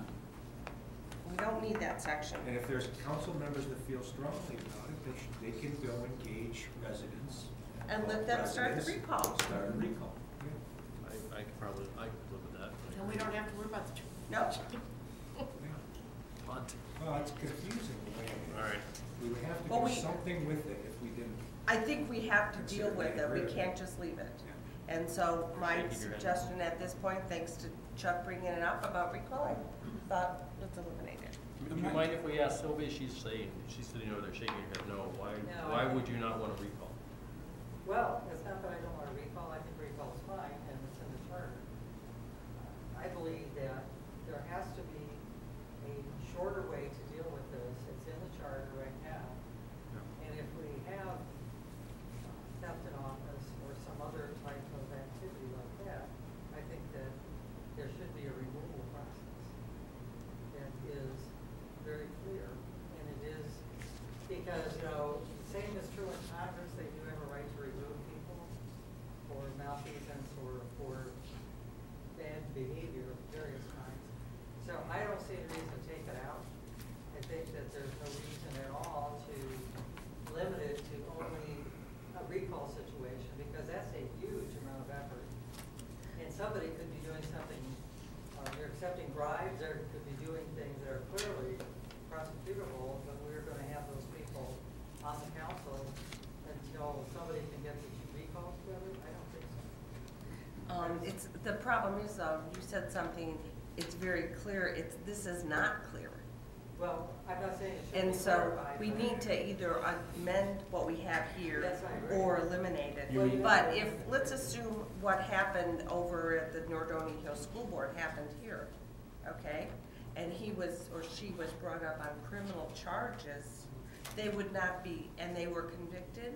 We don't need that section. And if there's council members that feel strongly about it, they can go engage residents. And let them start the residents recall. Start a recall, yeah. I could probably, I could live with that. And we don't have to worry about the. No. Punt. Well, it's confusing the way it is. All right. We would have to Well, do we- something with it if we didn't. I think we have to deal Consider with getting it. We rid of it. can't just leave it. Yeah. And so my Shaking your head. suggestion at this point, thanks to Chuck bringing it up about recalling, thought let's eliminate it. Do you mind if we ask Sylvia, she's sitting over there shaking her head, no, No, why I- would you not want to recall? Well, it's not that I don't want to recall, I think recall is fine, and it's in the charter. I believe that there has to be a shorter way to deal with this, it's in the charter right now. And if we have theft in office or some other type of activity like that, I think that there should be a removal process that is very clear, and it is, because, same is true in Congress, they do have a right to remove people for malfeasance or for bad behavior of various kinds. So I don't see a reason to take it out. I think that there's no reason at all to limit it to only a recall situation, because that's a huge amount of effort. And somebody could be doing something, they're accepting bribes, they could be doing things that are clearly prosecutable, but we're gonna have those people on the council until somebody can get these recalls together? I don't think so. The problem is, you said something, it's very clear, this is not clear. Well, I'm not saying it should And be so clarified. we but- need to either amend what we have here Yes, I agree. or eliminate it. You- But if, let's assume what happened over at the Nordoni Hill School Board happened here, okay? And he was, or she was brought up on criminal charges, they would not be, and they were convicted,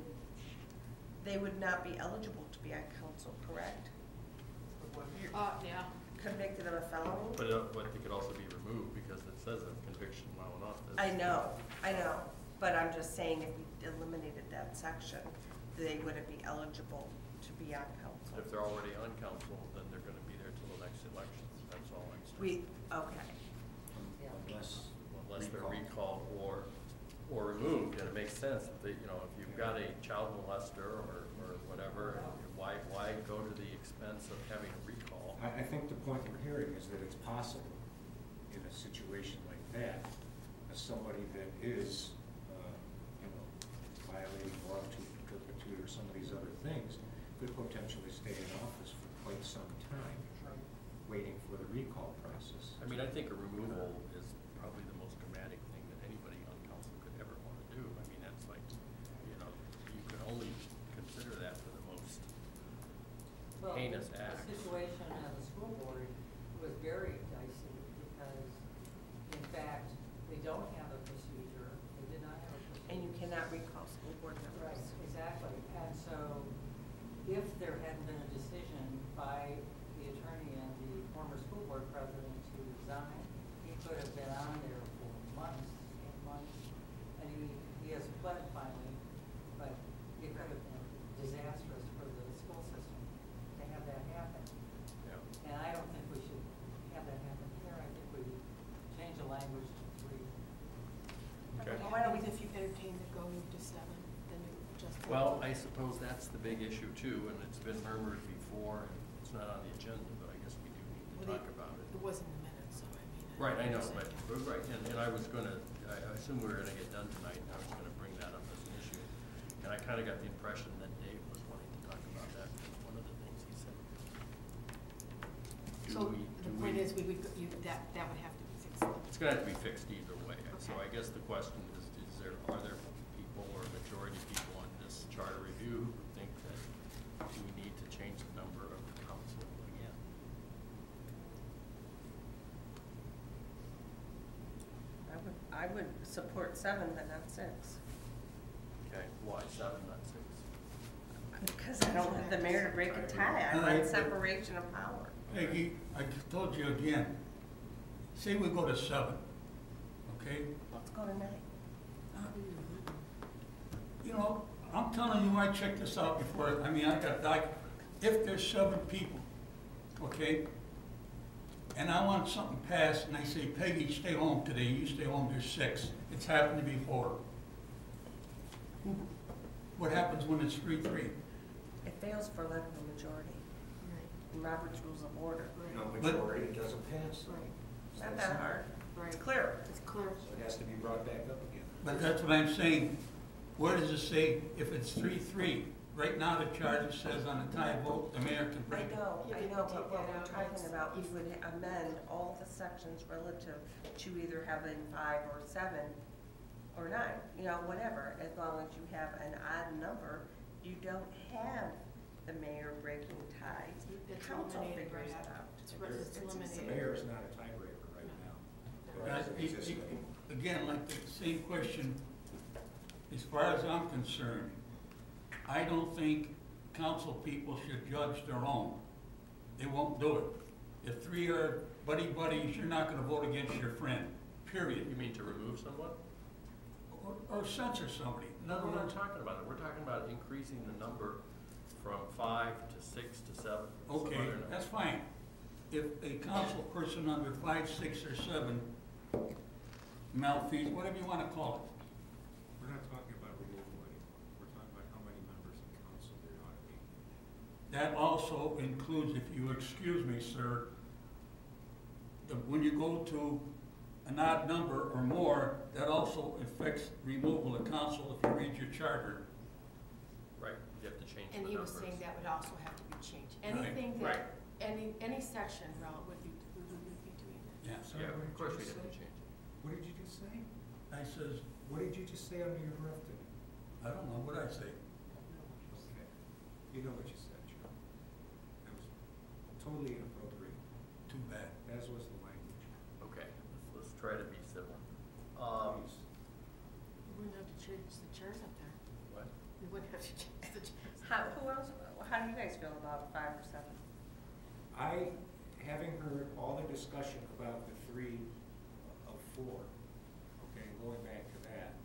they would not be eligible to be on council, correct? Yeah. Convicted of a felony? But they could also be removed because it says a conviction while in office. I know, but I'm just saying if we eliminated that section, they wouldn't be eligible to be on council. If they're already on council, then they're gonna be there till the next elections, that's all I'm saying. Okay, Unless they're recalled or removed, and it makes sense, if they, if you've got a child molester or whatever, why go to the expense of having a recall? I think the point we're hearing is that it's possible in a situation like that, as somebody that is, violating moral turpitude or some of these other things, could potentially stay in office for quite some time, waiting for the recall process. I mean, I think a removal is probably the most dramatic thing that anybody on council could ever want to do. I mean, that's like, you can only consider that for the most Well, heinous acts. The situation at the school board was very dicey because, in fact, we don't have a procedure. We did not have a procedure. and you cannot recall school board Right, members. exactly. And so if there hadn't been a decision by the attorney and the former school board president to resign, he could have been on there for months, 8 months, and he has pled finally, but it could have been disastrous for the school system to have that happen. Well, I suppose that's the big issue too, and it's been murmured before, and it's not on the agenda, but I guess we do need to talk about it. It wasn't the minutes, so I mean. Right, I know, just but, saying. right, and I was gonna, I assume we were gonna get done tonight, and I was gonna bring that up as an issue. And I kinda got the impression that Dave was wanting to talk about that, one of the things he said. So the point is, we would, that would have to be fixed. It's gonna have to be fixed either way, so Okay. I guess the question is are there people or a majority of people on this charter review who think that we need to change the number of council again? I would support 7, but not 6. Okay, why 7, not 6? Because I don't want the mayor to break a tie. I want separation of power. Peggy, I told you again, say we go to 7, okay? Let's go to 9. You know, I'm telling you, I checked this out before, I mean, I got if there's 7 people, okay? And I want something passed, and I say, Peggy, stay home today, you stay home, there's 6. It's happened before. What happens when it's 3-3? It fails for lack of a majority in Robert's Rules of Order. No But- majority, it doesn't pass. Right, It's not that hard. right. It's clear. It's clear. So it has to be brought back up again. But that's what I'm saying. Where does it say if it's 3-3? Right now, the charter says on a tie vote, the mayor can I break it. know, You I can know, take but what that we're out. talking It's- about, we would amend all the sections relative to either having 5 or 7 or 9, you know, whatever. As long as you have an odd number, you don't have the mayor breaking ties. The It's council eliminated figures right it out. out. It's The eliminated. mayor is not a tiebreaker right now. It Guys, doesn't exist anymore. Again, like the same question, as far as I'm concerned, I don't think council people should judge their own. They won't do it. If 3 are buddies, you're not gonna vote against your friend, period. You mean to remove someone? Or censor somebody. In No, other we're not words, talking about it. We're talking about increasing the number from 5 to 6 to 7. some okay, other number. that's fine. If a council person under 5, 6, or 7 malfeasance, whatever you wanna call it, We're not talking about removal anymore. We're talking about how many members of council there ought to be. that also includes, if you excuse me, sir, when you go to an odd number or more, that also affects removal of council if you read your charter. Right, you have to change the And numbers. he was saying that would also have to be changed. Right. Anything Right. that, any section, would be, we would be doing that. Yeah. Sorry, Yeah, what did of course you we just have to say? change it. What did you just say? I says, What did you just say under your breath to me? I don't know what I say. Okay. You know what you said, Joe. That was totally inappropriate, Too bad. as was the language. Okay, let's try to be civil. Please. We wouldn't have to change the chairs up there. What? We wouldn't have to change the chairs. How do you guys feel about 5 or 7? Having heard all the discussion about the 3 of 4, okay, going back to that,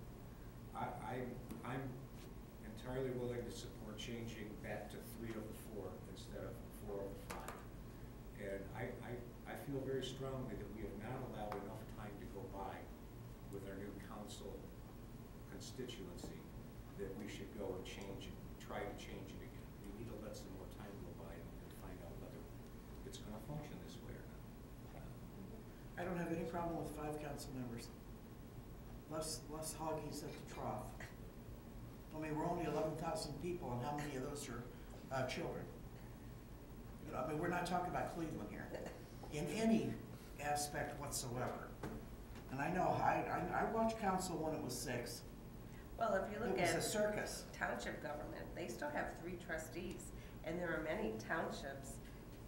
I'm entirely willing to support changing that to 3 of the 4 instead of 4 of the 5. And I feel very strongly that we have not allowed enough time to go by with our new council constituency that we should go and change it, try to change it again. We need to let some more time go by and find out whether it's gonna function this way or not. I don't have any problem with 5 council members. Less hoggies at the trough. I mean, we're only 11,000 people, and how many of those are children? You know, I mean, we're not talking about Cleveland here, in any aspect whatsoever. And I know, I watched council when it was 6. Well, if you It look was a at circus. township government, they still have 3 trustees, and there are many townships,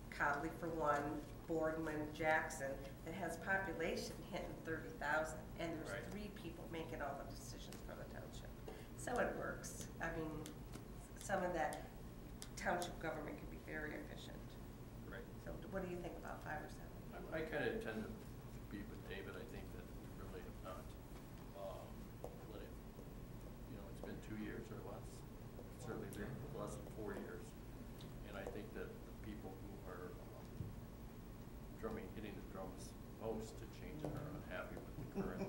Cobley for one, Boardman, Jackson, that has population hitting 30,000, and there's Right. 3 people making all the decisions for the township. So it works. I mean, some of that township government can be very efficient. Right. So what do you think about 5 or 7? I kind of tend to be with David. I think that we really have not, let it, it's been 2 years or less. Certainly been less than 4 years. And I think that the people who are hitting the drums most to change it are unhappy with the current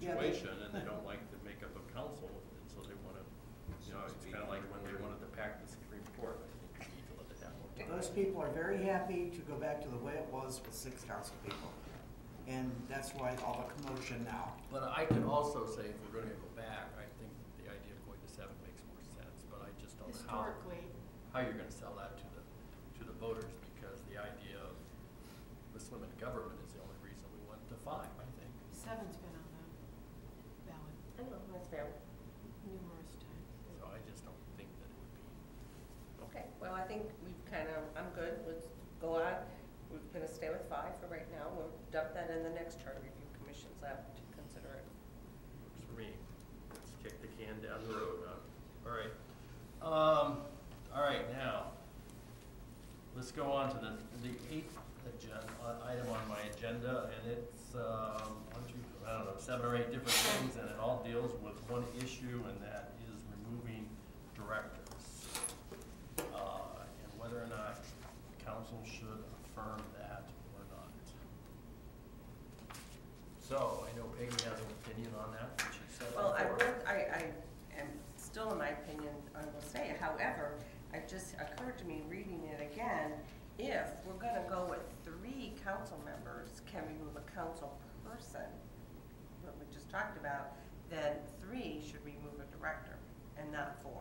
Yeah, they- situation, and they don't like the makeup of council, and so they want to, You know, it's kinda like when they wanted to pack the Supreme Court, I think we need to let it happen. Those people are very happy to go back to the way it was with 6 council people. And that's why all the commotion now. But I could also say, if we're gonna go back, I think the idea of going to 7 makes more sense, but I just don't know Historically, how you're gonna sell that to the voters, because the idea of this limited government is the only reason we went to 5, I think. 7's been on the ballot I know, that's fair. numerous times. So I just don't think that it would be. Okay, well, I think we've I'm good, let's go on. We're gonna stay with 5 for right now. We'll dump that in the next charter review commission's lap to consider it. Works for me. Let's kick the can down the road, huh? All right. All right, now, let's go on to the 8th item on my agenda, and it's, 7 or 8 different things, and it all deals with one issue, and that is removing directors. And whether or not council should affirm that or not. So, I know Peggy has an opinion on that, she said Well, before. I am still in my opinion, I will say, however, it just occurred to me reading it again, if we're gonna go with 3 council members, can remove a council person, what we just talked about, then 3 should remove a director and not 4.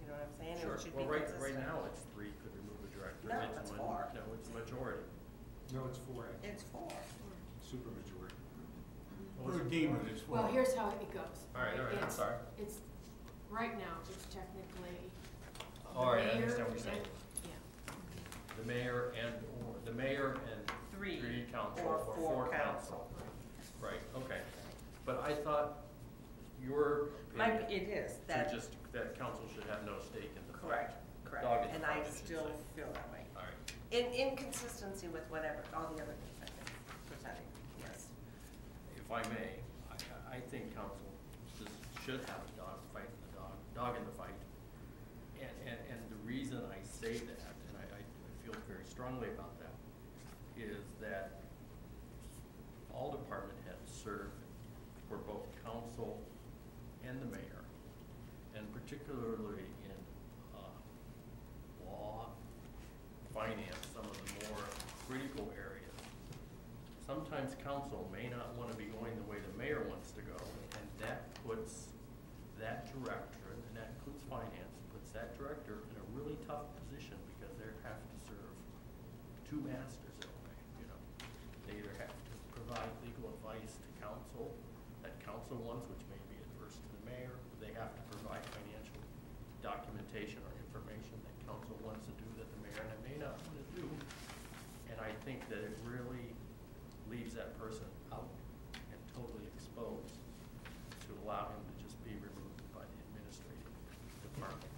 You know what I'm saying? Sure, It should be well, right consistent. now, it's 3 could remove a director. No, It's it's one- 4. No, it's a majority. No, it's 4 actually. It's 4. Supermajority. What was it? Redeemer is for. Well, here's how it goes. All right, I'm It's- sorry. It's, right now, it's technically. All right, I the mayor understand what you're saying. and- Yeah. The mayor and 3 3 council, or or 4 4 council. Right, okay. But I thought your opinion, It is, to that, just, that council should have no stake in the fight. correct, correct. Dog in the And fight, I I should still say. feel that way. All right. In consistency with whatever, all the other things I've been presenting, yes. If I may, I think council should have a dog in the fight. And the reason I say that, and I feel very strongly about that, is that all department heads serve for both council and the mayor, and particularly in law, finance, some of the more critical areas. Sometimes council may not want to be going the way the mayor wants to go, and that puts that director, and that includes finance, puts that director in a really tough position because they have to serve 2 masters in a way, you know. They either have to provide legal advice to council, that council wants, which may be adverse to the mayor. They have to provide financial documentation or information that council wants to do that the mayor may not want to do. And I think that it really leaves that person out and totally exposed to allow him to just be removed by the administrative department.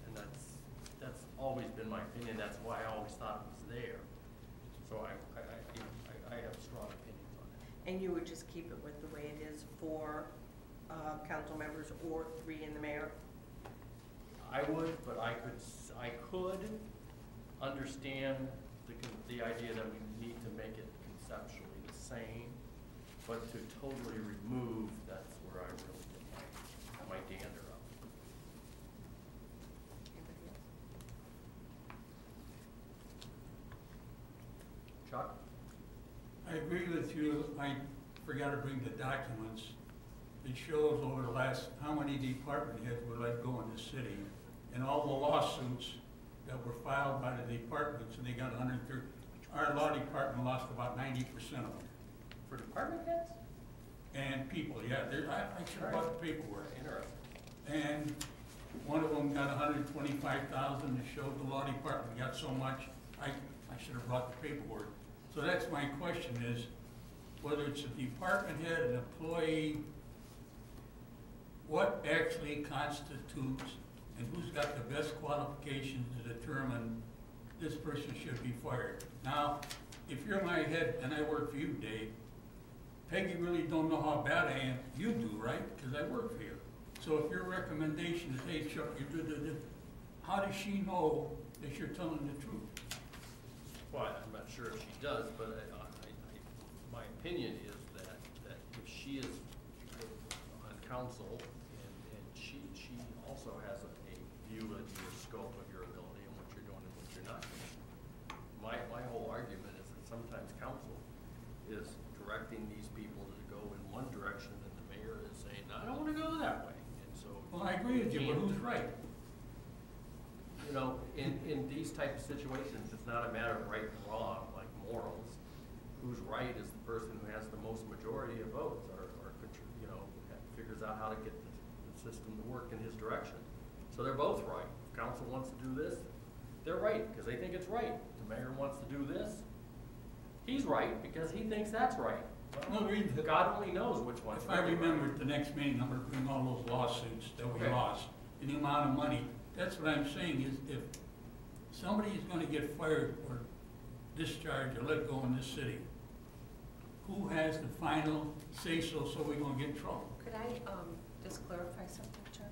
And that's always been my opinion. That's why I always thought it was there. So I have strong opinions on that. And you would just keep it with the way it is for council members or 3 in the mayor? I would, but I could understand the idea that we need to make it conceptually the same, but to totally remove, that's where I really get my dander up. Anybody else? Chuck? I agree with you. I forgot to bring the documents. It shows over the last, how many department heads were let go in the city, and all the lawsuits that were filed by the departments, and they got 130. Our law department lost about 90% of them. For department heads? And people, yeah, I should have brought the paperwork. Interesting. And one of them got 125,000, it showed the law department got so much. I should have brought the paperwork. So that's my question is, whether it's a department head, an employee, what actually constitutes and who's got the best qualifications to determine this person should be fired? Now, if you're my head and I work for you, Dave, Peggy really don't know how bad I am. You do, right? Because I work for you. So if your recommendation is, hey, Chuck, you do, how does she know that you're telling the truth? Well, I'm not sure if she does, but my opinion is that if she is on council, and she also has a view of your scope of your ability and what you're doing and what you're not doing. My whole argument is that sometimes council is directing these people to go in one direction, and the mayor is saying, I don't wanna go that way, and so. Well, I agree with you, but who's right? You know, in these type of situations, it's not a matter of right and wrong, like morals. Who's right is the person who has the most majority of votes, or you know, figures out how to get the system to work in his direction. So they're both right. If council wants to do this, they're right, because they think it's right. The mayor wants to do this, he's right, because he thinks that's right. No, God only knows which one's if I really right. remember at the next meeting, I'm gonna bring all those lawsuits that we Okay. lost, and the amount of money. That's what I'm saying, is if somebody is gonna get fired or discharged or let go in this city, who has the final say-so, so we don't get in trouble? Could I, just clarify something, Chuck?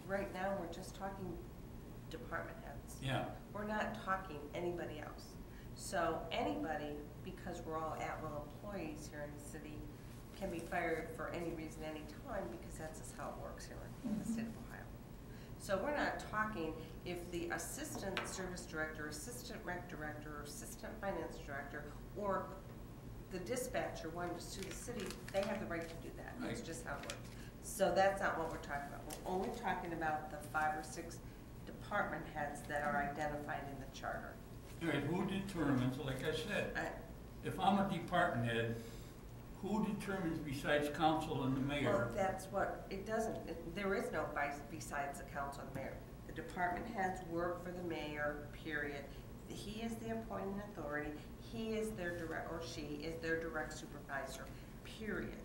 Right now, we're just talking department heads. Yeah, We're not talking anybody else. So anybody, because we're all at-will employees here in the city, can be fired for any reason, any time, because that's just how it works here in the state of Ohio. So we're not talking if the assistant service director, assistant rec director, or assistant finance director, or the dispatcher wanted to sue the city, they have the right to do that. It's Right. just how it works. So that's not what we're talking about. We're only talking about the 5 or 6 department heads that are identified in the charter. all right, who determines, like I said, I- if I'm a department head, who determines besides council and the Well, mayor? that's what, it doesn't, there is no besides the council and mayor. The department heads work for the mayor, period. He is the appointing authority, he is their direct, or she is their direct supervisor, period.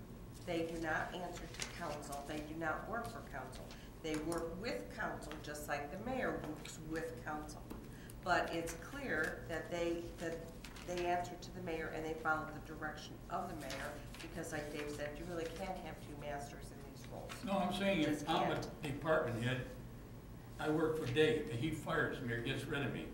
They do not answer to council, they do not work for council. They work with council, just like the mayor works with council. But it's clear that they answer to the mayor and they follow the direction of the mayor, because like Dave said, you really can't have 2 masters in these roles. No, I'm saying if Just I'm a can't. department head, I work for Dave, and he fires me or gets rid of me.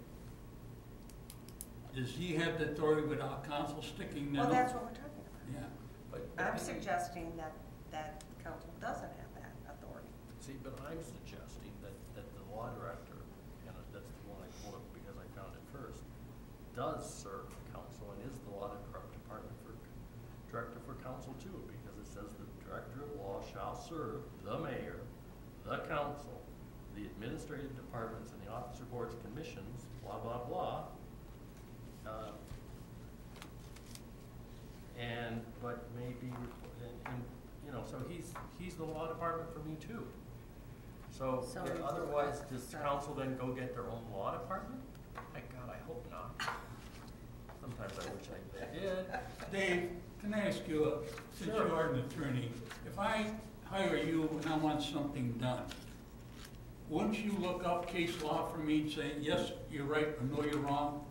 Does he have the authority without council sticking them? Well, that's what we're talking about. Yeah, But I'm suggesting that the council doesn't have that authority. see, but I'm suggesting that the law director, and that's the one I pulled up because I found it first, does serve the council and is the law department for, director for council too, because it says the director of law shall serve the mayor, the council, the administrative departments and the officer boards, commissions, blah, blah, blah. But maybe, and, you know, so he's the law department for me too. So, So yeah, it's- otherwise, does so- council then go get their own law department? Thank God, I hope not. Sometimes I wish they did. Dave, can I ask you, since you Sure. are an attorney, if I hire you and I want something done, wouldn't you look up case law for me and say, yes, you're right, or no, you're wrong?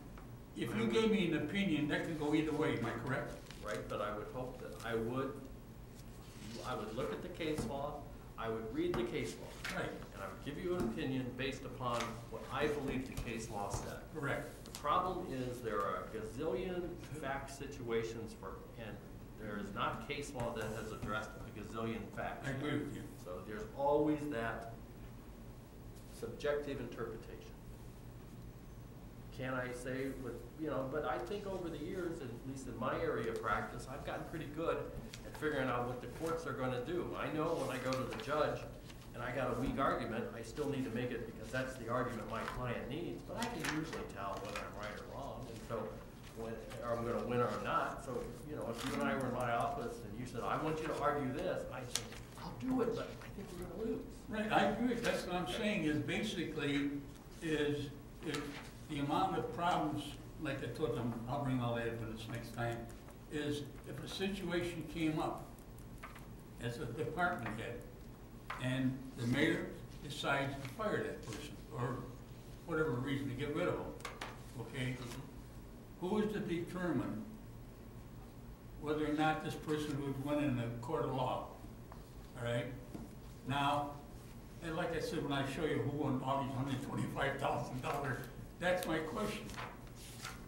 If you gave me an opinion, that can go either way, am I correct? Right, but I would hope that I would look at the case law, I would read the case law. Right, And I would give you an opinion based upon what I believe the case law said. correct. The problem is there are a gazillion fact situations and there is not case law that has addressed a gazillion facts. I agree with you. So there's always that subjective interpretation. Can I say with, you know, but I think over the years, at least in my area of practice, I've gotten pretty good at figuring out what the courts are gonna do. I know when I go to the judge and I got a weak argument, I still need to make it because that's the argument my client needs, but I can usually tell whether I'm right or wrong, and so, or I'm gonna win or I'm not. So, you know, if you and I were in my office and you said, I want you to argue this, I'd say, I'll do it, but I think we're gonna lose. Right, I agree, that's what I'm saying, is basically, is if the amount of problems, like I told them, I'll bring all that evidence next time, is if a situation came up as a department head, and the mayor decides to fire that person, or whatever reason to get rid of them, okay? Who is to determine whether or not this person would win in a court of law, all right? Now, and like I said, when I show you who won all these $125,000, that's my question.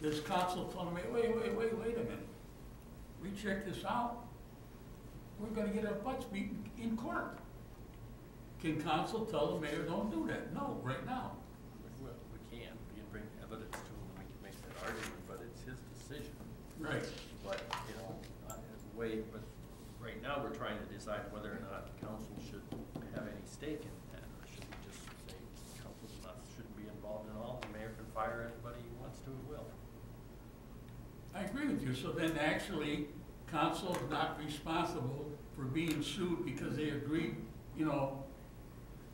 This council told me, wait a minute, we checked this out. we're gonna get our butts beaten in court. Can council tell the mayor, don't do that? No, right now. Well, we can bring evidence to him, we can make that argument, but it's his decision. Right. But, you know, but right now, we're trying to decide whether or not council should have any stake in that, or should we just say council shouldn't be involved in all, the mayor can fire anybody he wants to, he will. I agree with you, so then actually, council is not responsible for being sued because they agreed, you know,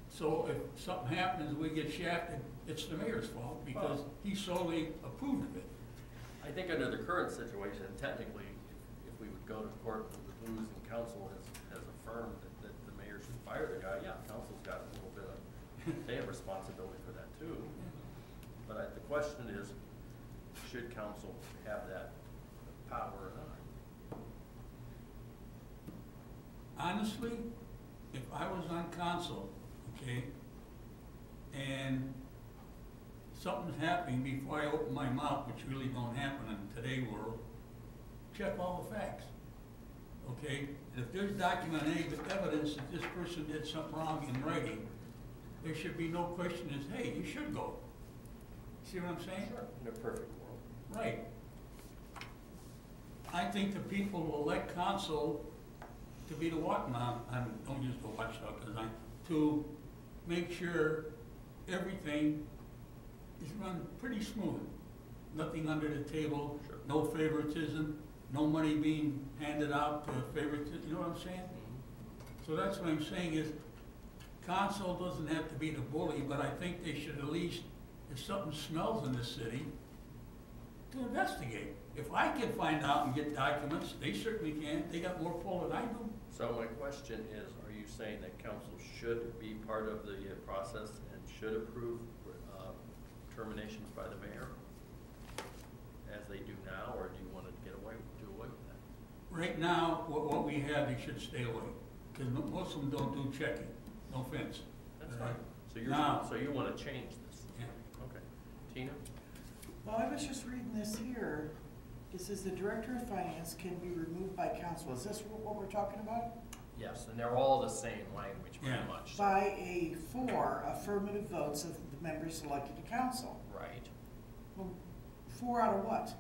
so if something happens, we get shafted, it's the mayor's fault because he solely approved of it. I think under the current situation, technically, if we would go to court, we would lose, and council has affirmed that the mayor should fire the guy, yeah, council's got a little bit of, they have responsibility for that too. But the question is, should council have that power or not? Honestly, if I was on council, okay, and something's happening before I open my mouth, which really don't happen in today's world, check all the facts, okay? And if there's documented evidence that this person did something wrong in writing, there should be no question as, hey, you should go. See what I'm saying? Sure. In a perfect world. Right. I think the people will elect council to be the I don't use the watchdog, to make sure everything is run pretty smooth. Nothing under the table, Sure. no favoritism, no money being handed out to favoritism, you know what I'm saying? So that's what I'm saying is, council doesn't have to be the bully, but I think they should at least, if something smells in the city, to investigate. If I can find out and get documents, they certainly can. They got more pull than I do. So my question is, are you saying that council should be part of the process and should approve terminations by the mayor as they do now, or do you want to do away with that? Right now, what we have, they should stay away, because most of them don't do checking. No offense. That's fine. So you want to change this? Yeah. Okay. Tina? Well, I was just reading this here. It says the director of finance can be removed by council. Is this what we're talking about? Yes, and they're all the same language pretty Yeah. much. By 4 affirmative votes of the members elected to council. Right. Well, 4 out of what?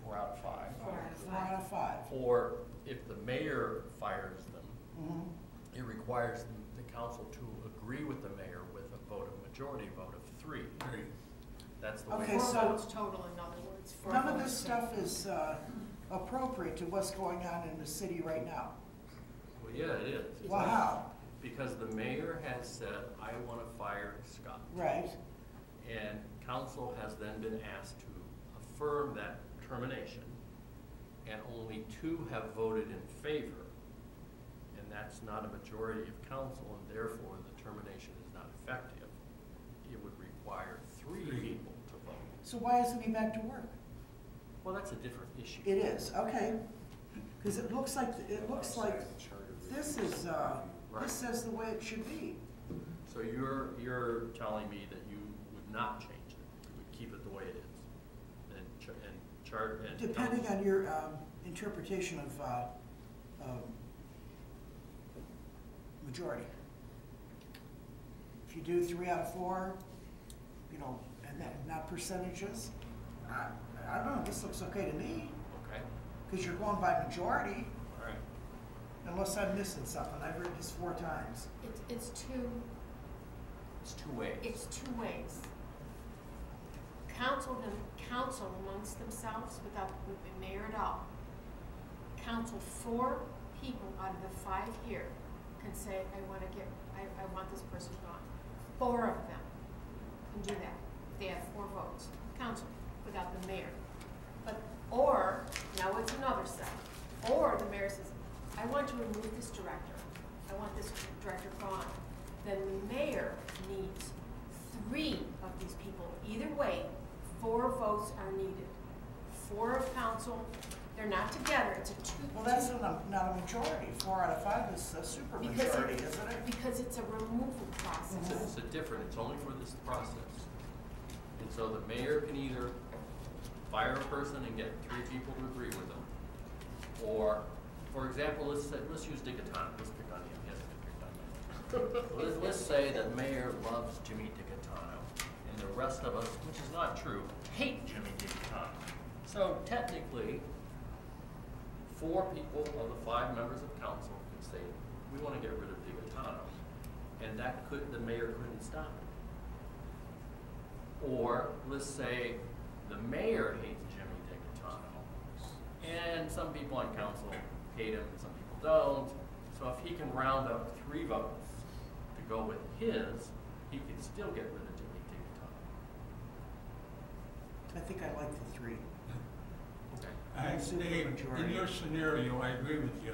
4 out of 5. 4 out of 4 out of 5. Or if the mayor fires them, Mhm. it requires the council to agree with the mayor with a majority vote of 3. Great. That's the way. Okay, 4 so- votes total, in other words. 4 None of votes this total. stuff is appropriate to what's going on in the city right now. Well, yeah, it is. Well, how? Because the mayor has said, I want to fire Scott. Right. And council has then been asked to affirm that termination, and only 2 have voted in favor, and that's not a majority of council, and therefore the termination is not effective. It would require 3 people to vote. So why isn't he back to work? Well, that's a different issue. It is, okay. Because it looks like this is, Right. this says the way it should be. So you're telling me that you would not change it, you would keep it the way it is, and Depending on your interpretation of majority. If you do 3 out of 4, you know, and then not percentages, I don't know, this looks okay to me, Okay, because you're going by majority, all right. unless I'm missing something. I've read this 4 times. It's two It's 2 ways. It's 2 ways. Council amongst themselves, without the mayor at all. Council, 4 people out of the 5 here can say, I want this person gone. 4 of them can do that. They have 4 votes. Council, without the mayor. Or, now it's another set. Or the mayor says, I want to remove this director. I want this director gone. Then the mayor needs 3 of these people. Either way, 4 votes are needed. 4 of council, they're not together, it's a 2. Well, that's not a majority. 4 out of 5 is a super majority, isn't it? Because it's a removal process. It's different, it's only for this process. And so the mayor can either fire a person and get 3 people to agree with them, or for example, let's use Dickatano, let's pick on him, he hasn't been picked on yet. Let's say that mayor loves Jimmy Dickatano, and the rest of us, which is not true, hate Jimmy Dickatano. So technically, 4 people of the 5 members of council can say, we want to get rid of Dickatano, and the mayor couldn't stop it. Or, let's say, the mayor hates Jimmy Dickatano, and some people on council hate him, and some people don't. So if he can round up 3 votes to go with his, he can still get rid of Jimmy Dickatano. I think I like the 3. Okay. I say, in your scenario, I agree with you.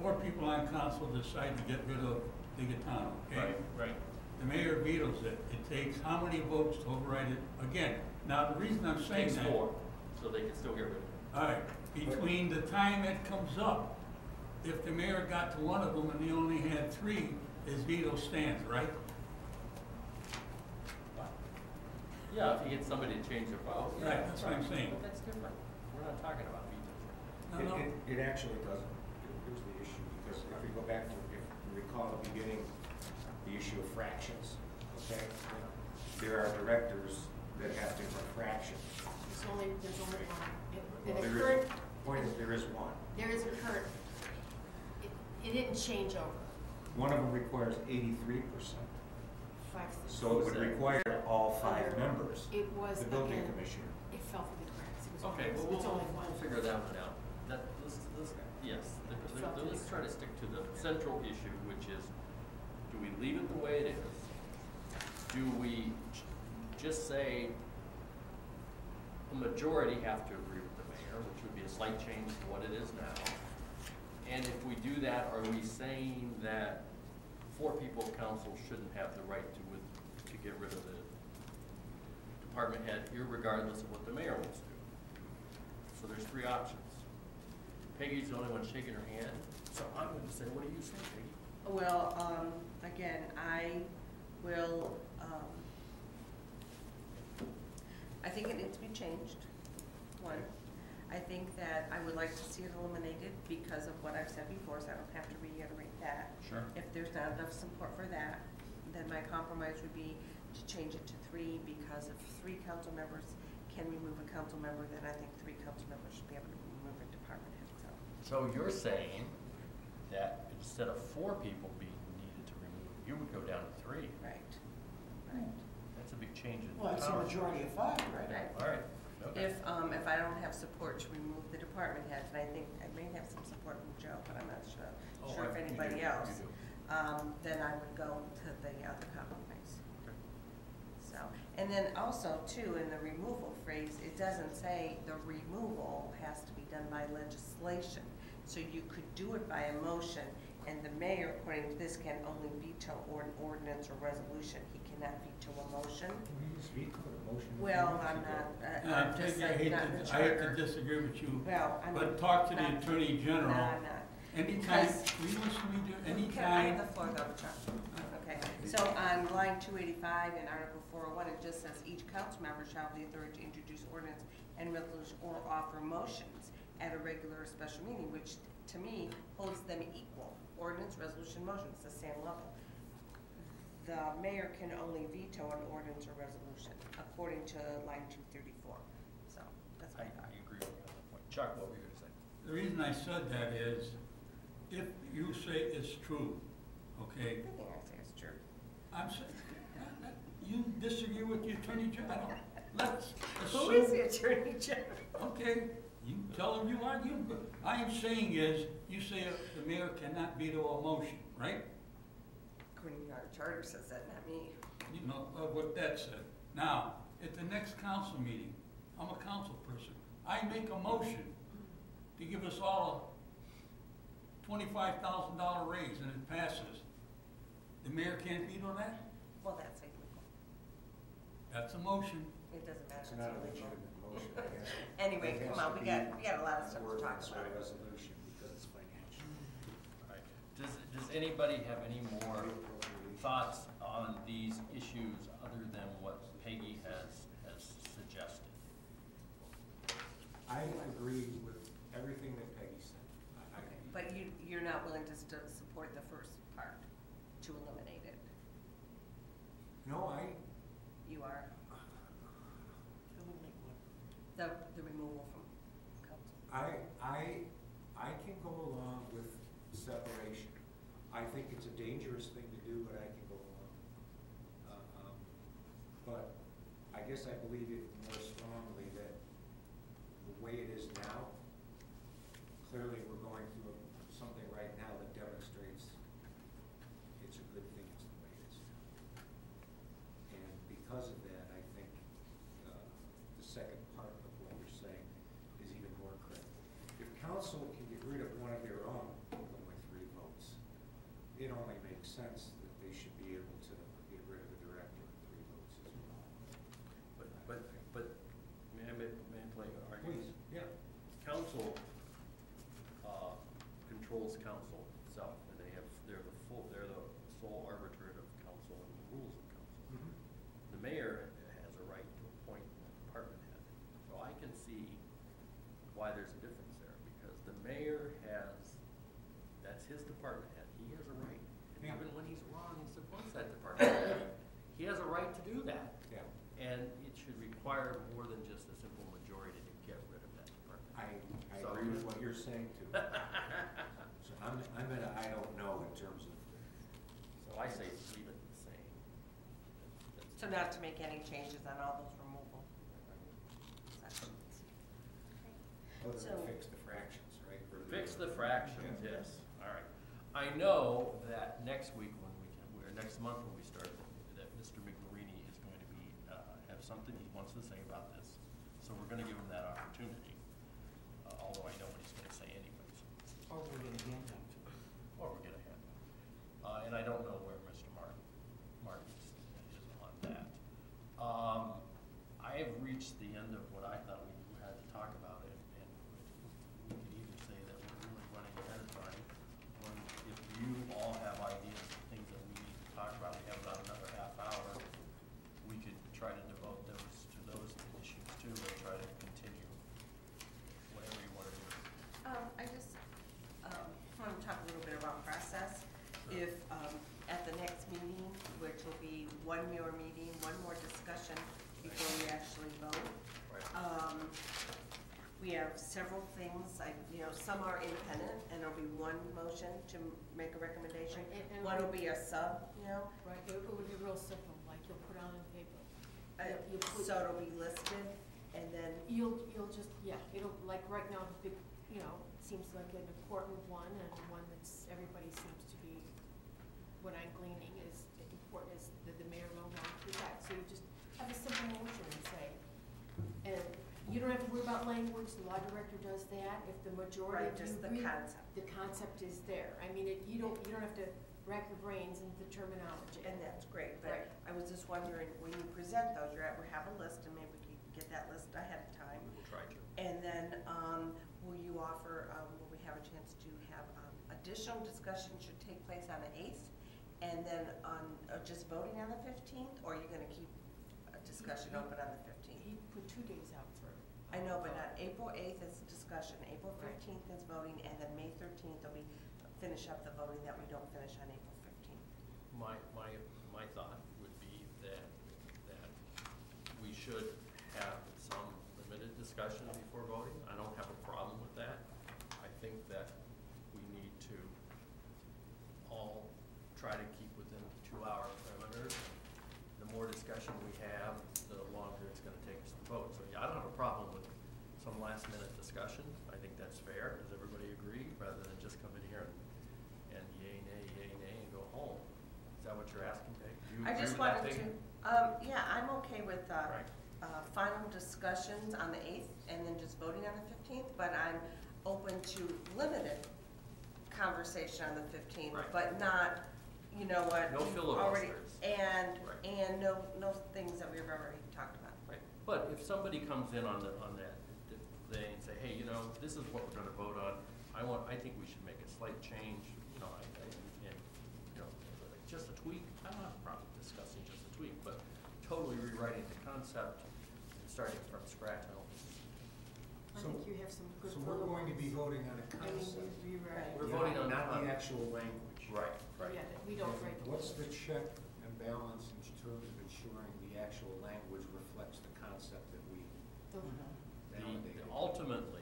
4 people on council decide to get rid of Digatano, okay? Right. The mayor vetoes it. It takes how many votes to override it? Again, now the reason I'm saying Takes that. 4, so they can still get rid of it. All right, between the time it comes up, if the mayor got to one of them and he only had 3, his veto stands, right? Yeah, if you get somebody to change their vote. yeah, Right, that's what I'm saying. But that's different. We're not talking about vetoes right No, no. It actually doesn't. Here's the issue, because if we go back to, if you recall at the beginning, the issue of fractions, okay? There are directors that have different fractions. There's only one. Well, The there current, is, point is, there is one. there is a current, it didn't change over. One of them requires 83%. 5, 6. So it would require all 5 members, It was, the building again, commissioner. it fell through the cracks. It was, Okay, it's well, only one. we'll figure that one out. Let's try to stick to the central issue, which is, do we leave it the way it is? Do we just say a majority have to agree with the mayor, which would be a slight change to what it is now? And if we do that, are we saying that 4 people of council shouldn't have the right to get rid of the department head, irregardless of what the mayor wants to do? So there's 3 options. Peggy's the only one shaking her hand, so I'm going to say, what do you say, Peggy? Well, again, I will, I think it needs to be changed, 1. I think that I would like to see it eliminated because of what I've said before, so I don't have to reiterate that. Sure. If there's not enough support for that, then my compromise would be to change it to 3, because if 3 council members can remove a council member, then I think 3 council members should be able to remove a department head, so. So you're saying that instead of 4 people being needed to remove, you would go down to 3. Right. That's a big change in Well, it's a power. majority of 5, right? Right. All right, okay. If I don't have support to remove the department heads, and I think I may have some support from Joe, but I'm not sure Oh, if you anybody do, else, you do. then I would go to the other compromise. Okay. So, and then also too, in the removal phrase, it doesn't say the removal has to be done by legislation. So you could do it by a motion, and the mayor, according to this, can only veto or an ordinance or resolution. He cannot veto a motion. Can we just veto the motion? Well, I'm not, I'm just Peggy, saying, not in the I hate charter. to disagree with you, Well, I mean. but talk to the not- Attorney General. No, I'm not. Anytime, Because- will you listen to me, dear? Can I Anytime. have the floor though, Chuck? Okay, so on line 285 in Article 401, it just says each council member shall have the authority to introduce ordinance and resolution or offer motions at a regular or special meeting, which to me holds them equal. Ordinance, resolution, motion, it's the same level. The mayor can only veto an ordinance or resolution, according to line 234. So, that's I my thought. agree with that point. Chuck, what were you going to say? The reason I said that is, if you say it's true, okay, Everything I say is true. I'm saying, you disagree with the Attorney General. Let's Who is assume, the Attorney General? okay, you tell him you argue, but I am saying is, you say the mayor cannot veto a motion, right? According to our charter says that, not me. You know, what that said. Now, at the next council meeting, I'm a council person, I make a motion to give us all a $25,000 raise and it passes. The mayor can't veto that? Well, that's illegal. That's a motion. It doesn't matter. It's not a illegal. legitimate motion, I guess. Anyway, It has come on, to we be got a lot of stuff to talk ordinance or about. resolution because it's financial. All right. Does anybody have any more thoughts on these issues other than what Peggy has suggested? I agree with everything you're not willing to support the first part, to eliminate it? No, You are, Eliminate what? the removal from council? I can go along with separation. I think it's a dangerous thing to do, but I can go along. But I guess I believe it more strongly that the way it is now, clearly we're going through something right now that demonstrates it's a good thing it's the way it is now. And because of that, I think the second part of what you're saying is even more critical. If council can get rid of one of their own with only 3 votes, it only makes sense that they should be able to get rid of the director with 3 votes as well. But, may I play an argument? Please, yeah. Council, controls council itself, and they're the sole arbiter of council and the rules of council. The mayor has a right to appoint a department head. So I can see why there's a difference there, because the mayor that's his department head. He has a right. And Yeah. even when he's wrong, he supports that department head. He has a right to do that. Yeah. And it should require more than just a simple majority to get rid of that department. I So- agree with what you're saying too. So I'm in a I don't know in terms of. So I say leave it the same. So not to make any changes on all those removal sections. Other So- than fix the fractions, right? Or Fix the fractions, Yeah. yes, all right. I know that next week next month when we start, that Mr. McMarini is going to be, have something he wants to say about this. So we're gonna give him that opportunity, although I know what he's gonna say anyways. Or we're gonna hand them to. Or we're gonna have, and I don't know where Mr. Martin is on that. I have reached the end of what I thought we had to talk about it, and we could either say that we're really running ahead of time, or if you all have ideas of things that we need to talk about, we have about another half hour, we could try to devote those issues too, and try to continue whatever you want to do. I just want to talk a little bit about process. If at the next meeting, which will be one more meeting, one more discussion before we actually vote. Right. We have several things, some are independent, and there'll be one motion to make a recommendation. Right, and One will be a sub, Right, it would be real simple, like you'll put on the paper. You'll put- so it'll be listed, and then, You'll just, it'll, like right now, the big, seems like an important one, and one that's, everybody seems to be, what I'm gleaning is important is that the mayor will not do that. So you just have a simple motion and say, and you don't have to worry about language, the law director does that. If the majority right, of you just the agree, concept. the concept is there. I mean, you don't have to rack your brains in the terminology. And that's great, Right. but I was just wondering, when you present those, we have a list, and maybe we can get that list ahead of time. We will try to. And then, will you offer, will we have a chance to have, additional discussion should take place on the 8th? And then on, just voting on the 15th, or are you gonna keep a discussion open on the 15th? He put 2 days out for. I know, but on April 8th is discussion, April Right. 15th is voting, and then May 13th will be, finish up the voting that we don't finish on April 15th. My thought would be that we should have some limited discussion before voting. I don't have a problem with that. I think that we need to all try to keep within 2-hour parameters. The more discussion we have, the longer it's gonna take us to vote. So yeah, I don't have a problem with some last minute discussion. I think that's fair. Does everybody agree? Rather than just come in here and yay, nay, and go home. Is that what you're asking, Peg? Do you I agree just with that, wanted Peg? to, yeah, I'm okay with, Right. final discussions on the 8th and then just voting on the 15th, but I'm open to limited conversation on the 15th, Right. but not, you know what? No we've already- filibusters. And, Right. and no things that we've already talked about. Right, but if somebody comes in on that thing and say, hey, this is what we're gonna vote on, I think we should make a slight change, just a tweak, I don't have a problem discussing just a tweak, but totally rewriting the concept and starting from scratch, I don't think. I So- think you have some good. So we're going to be voting on a I mean, concept. you're right. We're Yeah. voting not on- the actual language. Right, right. Yeah, that we don't write the What's the language. check and balance in terms of ensuring the actual language reflects the concept that we The- validated? Ultimately,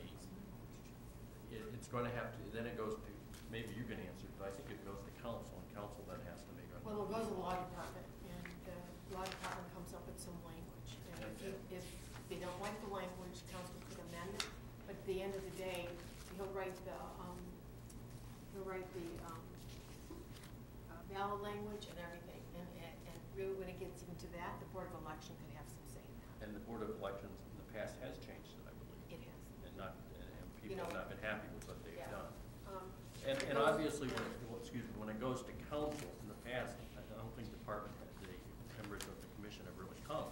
it's going to have to, then it goes to, maybe you can answer, but I think it goes to council, and council then has to make a. Well, it goes to the law department, and the law department comes up with some language. And if they don't like the language, council could amend it, but at the end of the day, he'll write the valid language and everything. And really, when it gets into that, the Board of Election could have some say in that. And the Board of Elections in the past has changed it, I believe. It has. And people have not been happy with what they've Yeah. done. It And goes- obviously, when it goes to council in the past, I don't think the members of the commission have really come.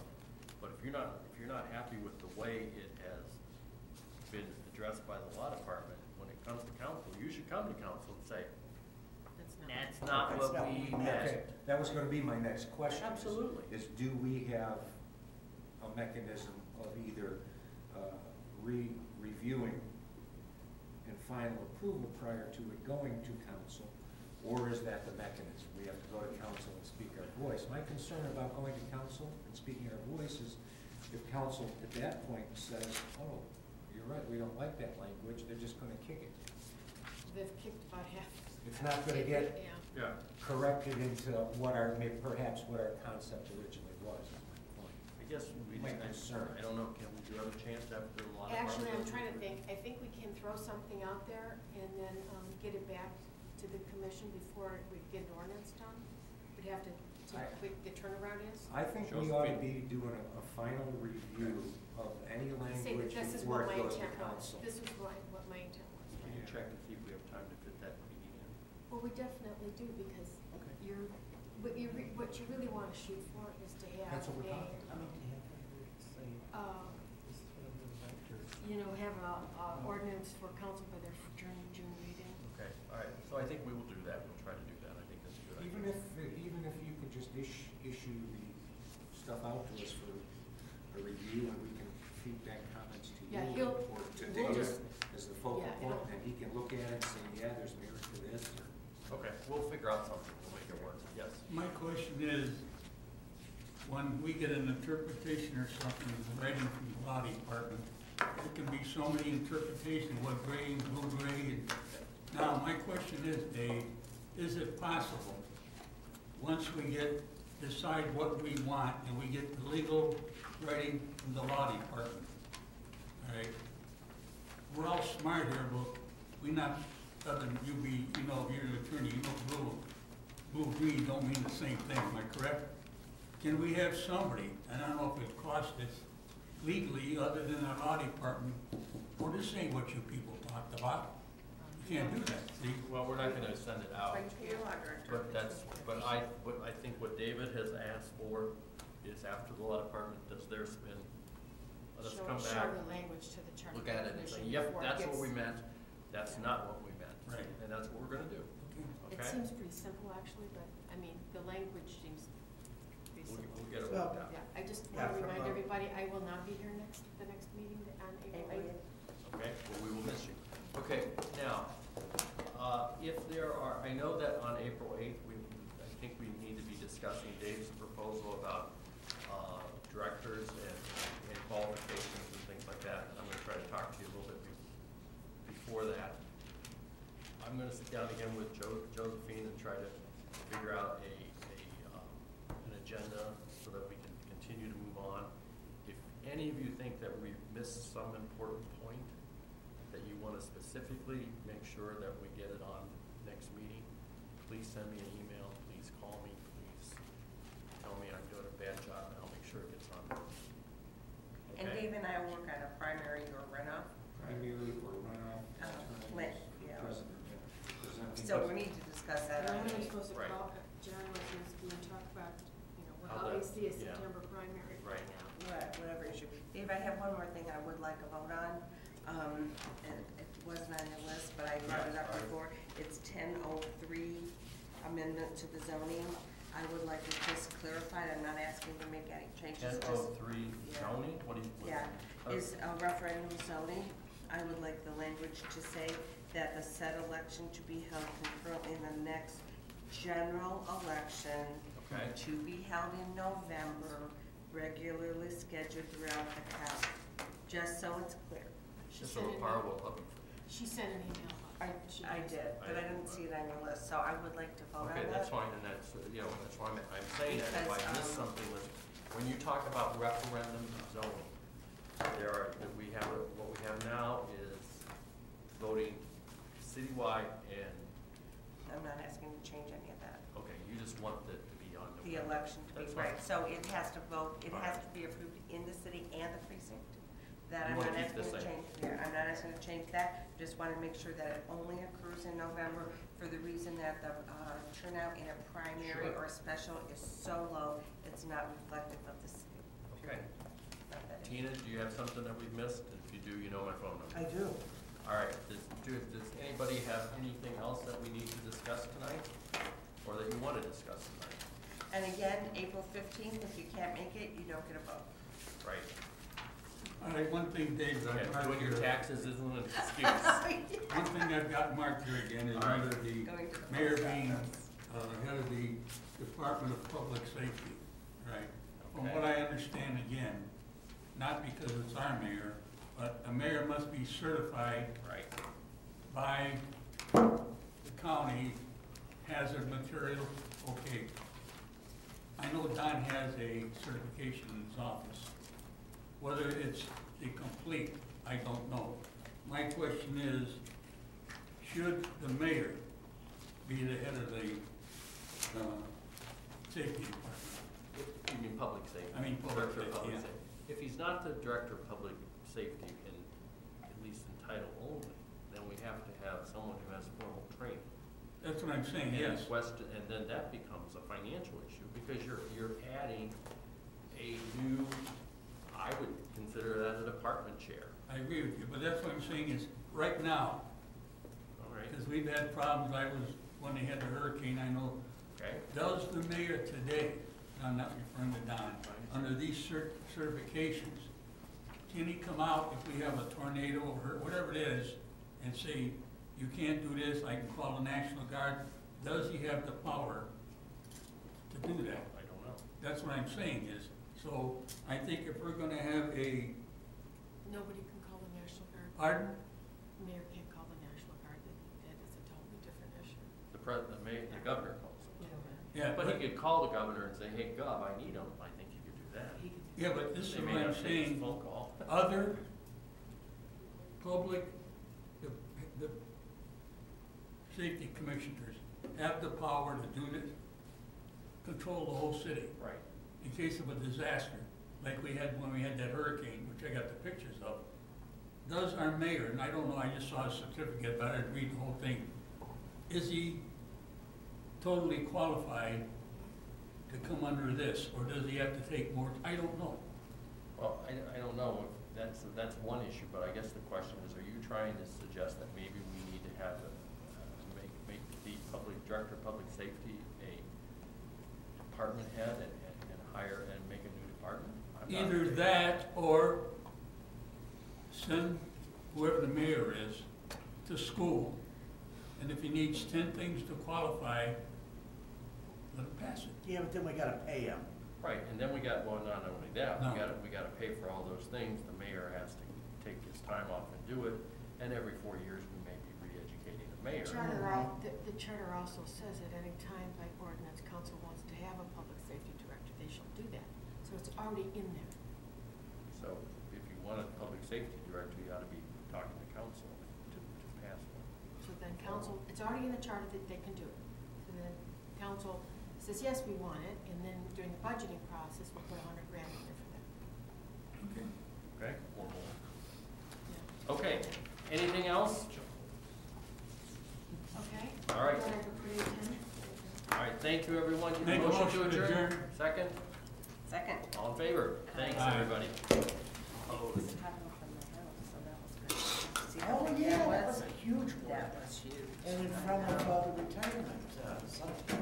But if you're not happy with the way it has been addressed by the law department, when it comes to council, you should come to council and say, that's not That's what not we what we meant. Okay, that was gonna be my next question. Absolutely. Is do we have a mechanism of either reviewing and final approval prior to it going to council, or is that the mechanism? We have to go to council and speak our voice. My concern about going to council and speaking our voice is if council at that point says, oh, you're right, we don't like that language, they're just gonna kick it. They've kicked about half. It's not gonna get Yeah. Yeah. corrected into perhaps what our concept originally was, is my point. I guess My concern. I don't know, can we do have a chance after the law department? Actually, I'm goes trying to through it? think, I think we can throw something out there and then get it back to the commission before we get an ordinance done. We'd have to see how quick the turnaround is. I think we ought to be doing a final review of any Say that language this is before what it my goes to intent was. council. This is what my intent was. Can you check to see if we have time to fit that meeting in? Well, we definitely do, because Okay. what you really want to shoot for is to have That's what we're a, talking about. have a ordinance for council by their June meeting. Okay, all right, so I think we will do that, we'll try to do that, I think that's a good idea. Even if you could just issue the stuff out to us for a review, and we can feed back comments to Yeah, you, he'll- or to we'll Dave just- as the focal yeah, point, it'll- and he can look at it and say, yeah, there's merit to this, or Okay, we'll figure out something, we'll make it work, yes. My question is, when we get an interpretation or something in writing from the law department, there can be so many interpretations, what gray and blue gray. And now, my question is, Dave, is it possible, once we decide what we want, and we get the legal writing from the law department, all right? We're all smart here, but we not, other than you're an attorney, you know blue, green don't mean the same thing, am I correct? Can we have somebody, and I don't know if it costs us legally, other than our law department, or to say what you people talked about? You can't do that, see? Well, we're not gonna send it out, Bring to your law director. but I think what David has asked for is after the law department does their spin, let us come Show back, the language to the charter look at it and say, commission yep, before it that's what gets- we meant, that's not what we meant. Right. And that's what we're gonna do, It okay? seems pretty simple, actually, but, I mean, the language seems pretty We'll simple. get it Well, worked out. Yeah, I just Yeah, want to from remind a- everybody, I will not be here the next meeting on April 8th. Okay, well, we will miss you. Okay, now, if there are, I know that on April 8th, I think we need to be discussing Dave's proposal about directors and qualifications and things like that. I'm gonna try to talk to you a little bit before that. I'm gonna sit down again with Josephine and try to figure out an agenda so that we can continue to move on. If any of you think that we've missed some important point that you want to specifically make sure that we get it on next meeting, please send me an email, please call me, please tell me I'm doing a bad job, and I'll make sure it gets on. And Okay? Dave and I will work on a primary or runoff. primary or runoff Lynn, terms, yeah. presenting. So we need to discuss that And on when we're the, supposed to Right. call, John was supposed to be and talk about, How how they that- see a yeah. September primary Right. right now. whatever issue. Dave, I have one more thing I would like a vote on. And it wasn't on the list, but I brought it up Yeah, all right. before. It's 1003 amendment to the zoning. I would like it just clarified. I'm not asking to make any changes. just- 1003 Yeah. zoning, what do you? Yeah, is a referendum zoning. I would like the language to say that the said election to be held concurrently in the next general election Okay. to be held in November, regularly scheduled throughout the county, just so it's clear. She Just sent so an Par email. will help you. She sent an email. I did, but I didn't see it on your list, so I would like to vote on that. Okay, that's fine, and that's, that's why I'm saying that, if I Because, missed something was, when you talk about referendum zoning, we have, what we have now is voting citywide and, I'm not asking to change any of that. okay, you just want it to be on The November. election to be, That's fine. right, so it has to vote, it has Alright. to be approved in the city and the precinct. That You I'm wanna not keep the asking to same. change, yeah, I'm not asking to change that, just wanna make sure that it only occurs in November for the reason that the, turnout in a primary Sure. or special is so low, it's not reflective of the city. Okay. Not that it- Tina, do you have something that we've missed? If you do, you know my phone number. I do. All right, does anybody have anything else that we need to discuss tonight? Or that you want to discuss tonight? And again, April 15th, if you can't make it, you don't get a vote. Right? All right, one thing, Dave, Okay, I've marked doing your here. taxes isn't an excuse. One thing I've got marked here again is All right. under the Going to the mayor post being office. head of the Department of Public Safety, right? From Okay. what I understand, again, not because it's our mayor, but a mayor must be certified Right. by the county hazard material. Okay. I know Don has a certification in his office. Whether it's the complete, I don't know. My question is, should the mayor be the head of the safety department? You mean public safety? I mean public Director of safety, public yeah. safety. If he's not the director of public safety in, at least in title only, then we have to have someone who has formal training. That's what I'm saying, And yes. and then that becomes a financial issue, because you're adding a new, I would consider that a department chair. I agree with you, but that's what I'm saying is, right now, All right? because we've had problems, when they had the hurricane, I know, Okay? does the mayor today, and I'm not referring to Don, under these certifications, can he come out if we have a tornado or whatever it is, and say, you can't do this, I can call the National Guard? Does he have the power to do that? I don't know. That's what I'm saying is, so I think if we're gonna have a, Nobody can call the National Guard. pardon? Mayor can't call the National Guard, that is a totally different issue. The governor calls him. Yeah, But he could call the governor and say, hey, Gov, I need him. I think he could do that. He can do yeah, but this is They what may I'm not take his saying. phone call. Other public, the safety commissioners have the power to do this, control the whole city Right. in case of a disaster, like we had when we had that hurricane, which I got the pictures of. Does our mayor, and I don't know, I just saw his certificate, but I didn't read the whole thing, is he totally qualified to come under this, or does he have to take more, I don't know. Well, I don't know, that's one issue, but I guess the question is, are you trying to suggest that maybe we need to have, make the director of public safety a department head and hire and make a new department? I'm not- Either that, or send whoever the mayor is to school, and if he needs 10 things to qualify, let him pass it. Yeah, but then we gotta pay him. Right, and then well, not only that, No. we gotta pay for all those things, the mayor has to take his time off and do it, and every 4 years we may be re-educating the mayor. The charter also says at any time by ordinance, council wants to have a public safety director, they shall do that. So it's already in there. So if you want a public safety director, you ought to be talking to council to pass one. So then council, it's already in the charter that they can do it. So then council says, yes, we want it, and then during the budgeting process, we'll put $100,000 in there for that. Okay. Okay? One more. Yeah. Okay, anything else? Okay? All right. Then I can put it in. All right, thank you, everyone. Make a motion to adjourn. Second? Second. All in favor? Thanks, Aye. everybody. Opposed? See, Oh, yeah, that was a huge one. That was huge. And in front of the retirement, something.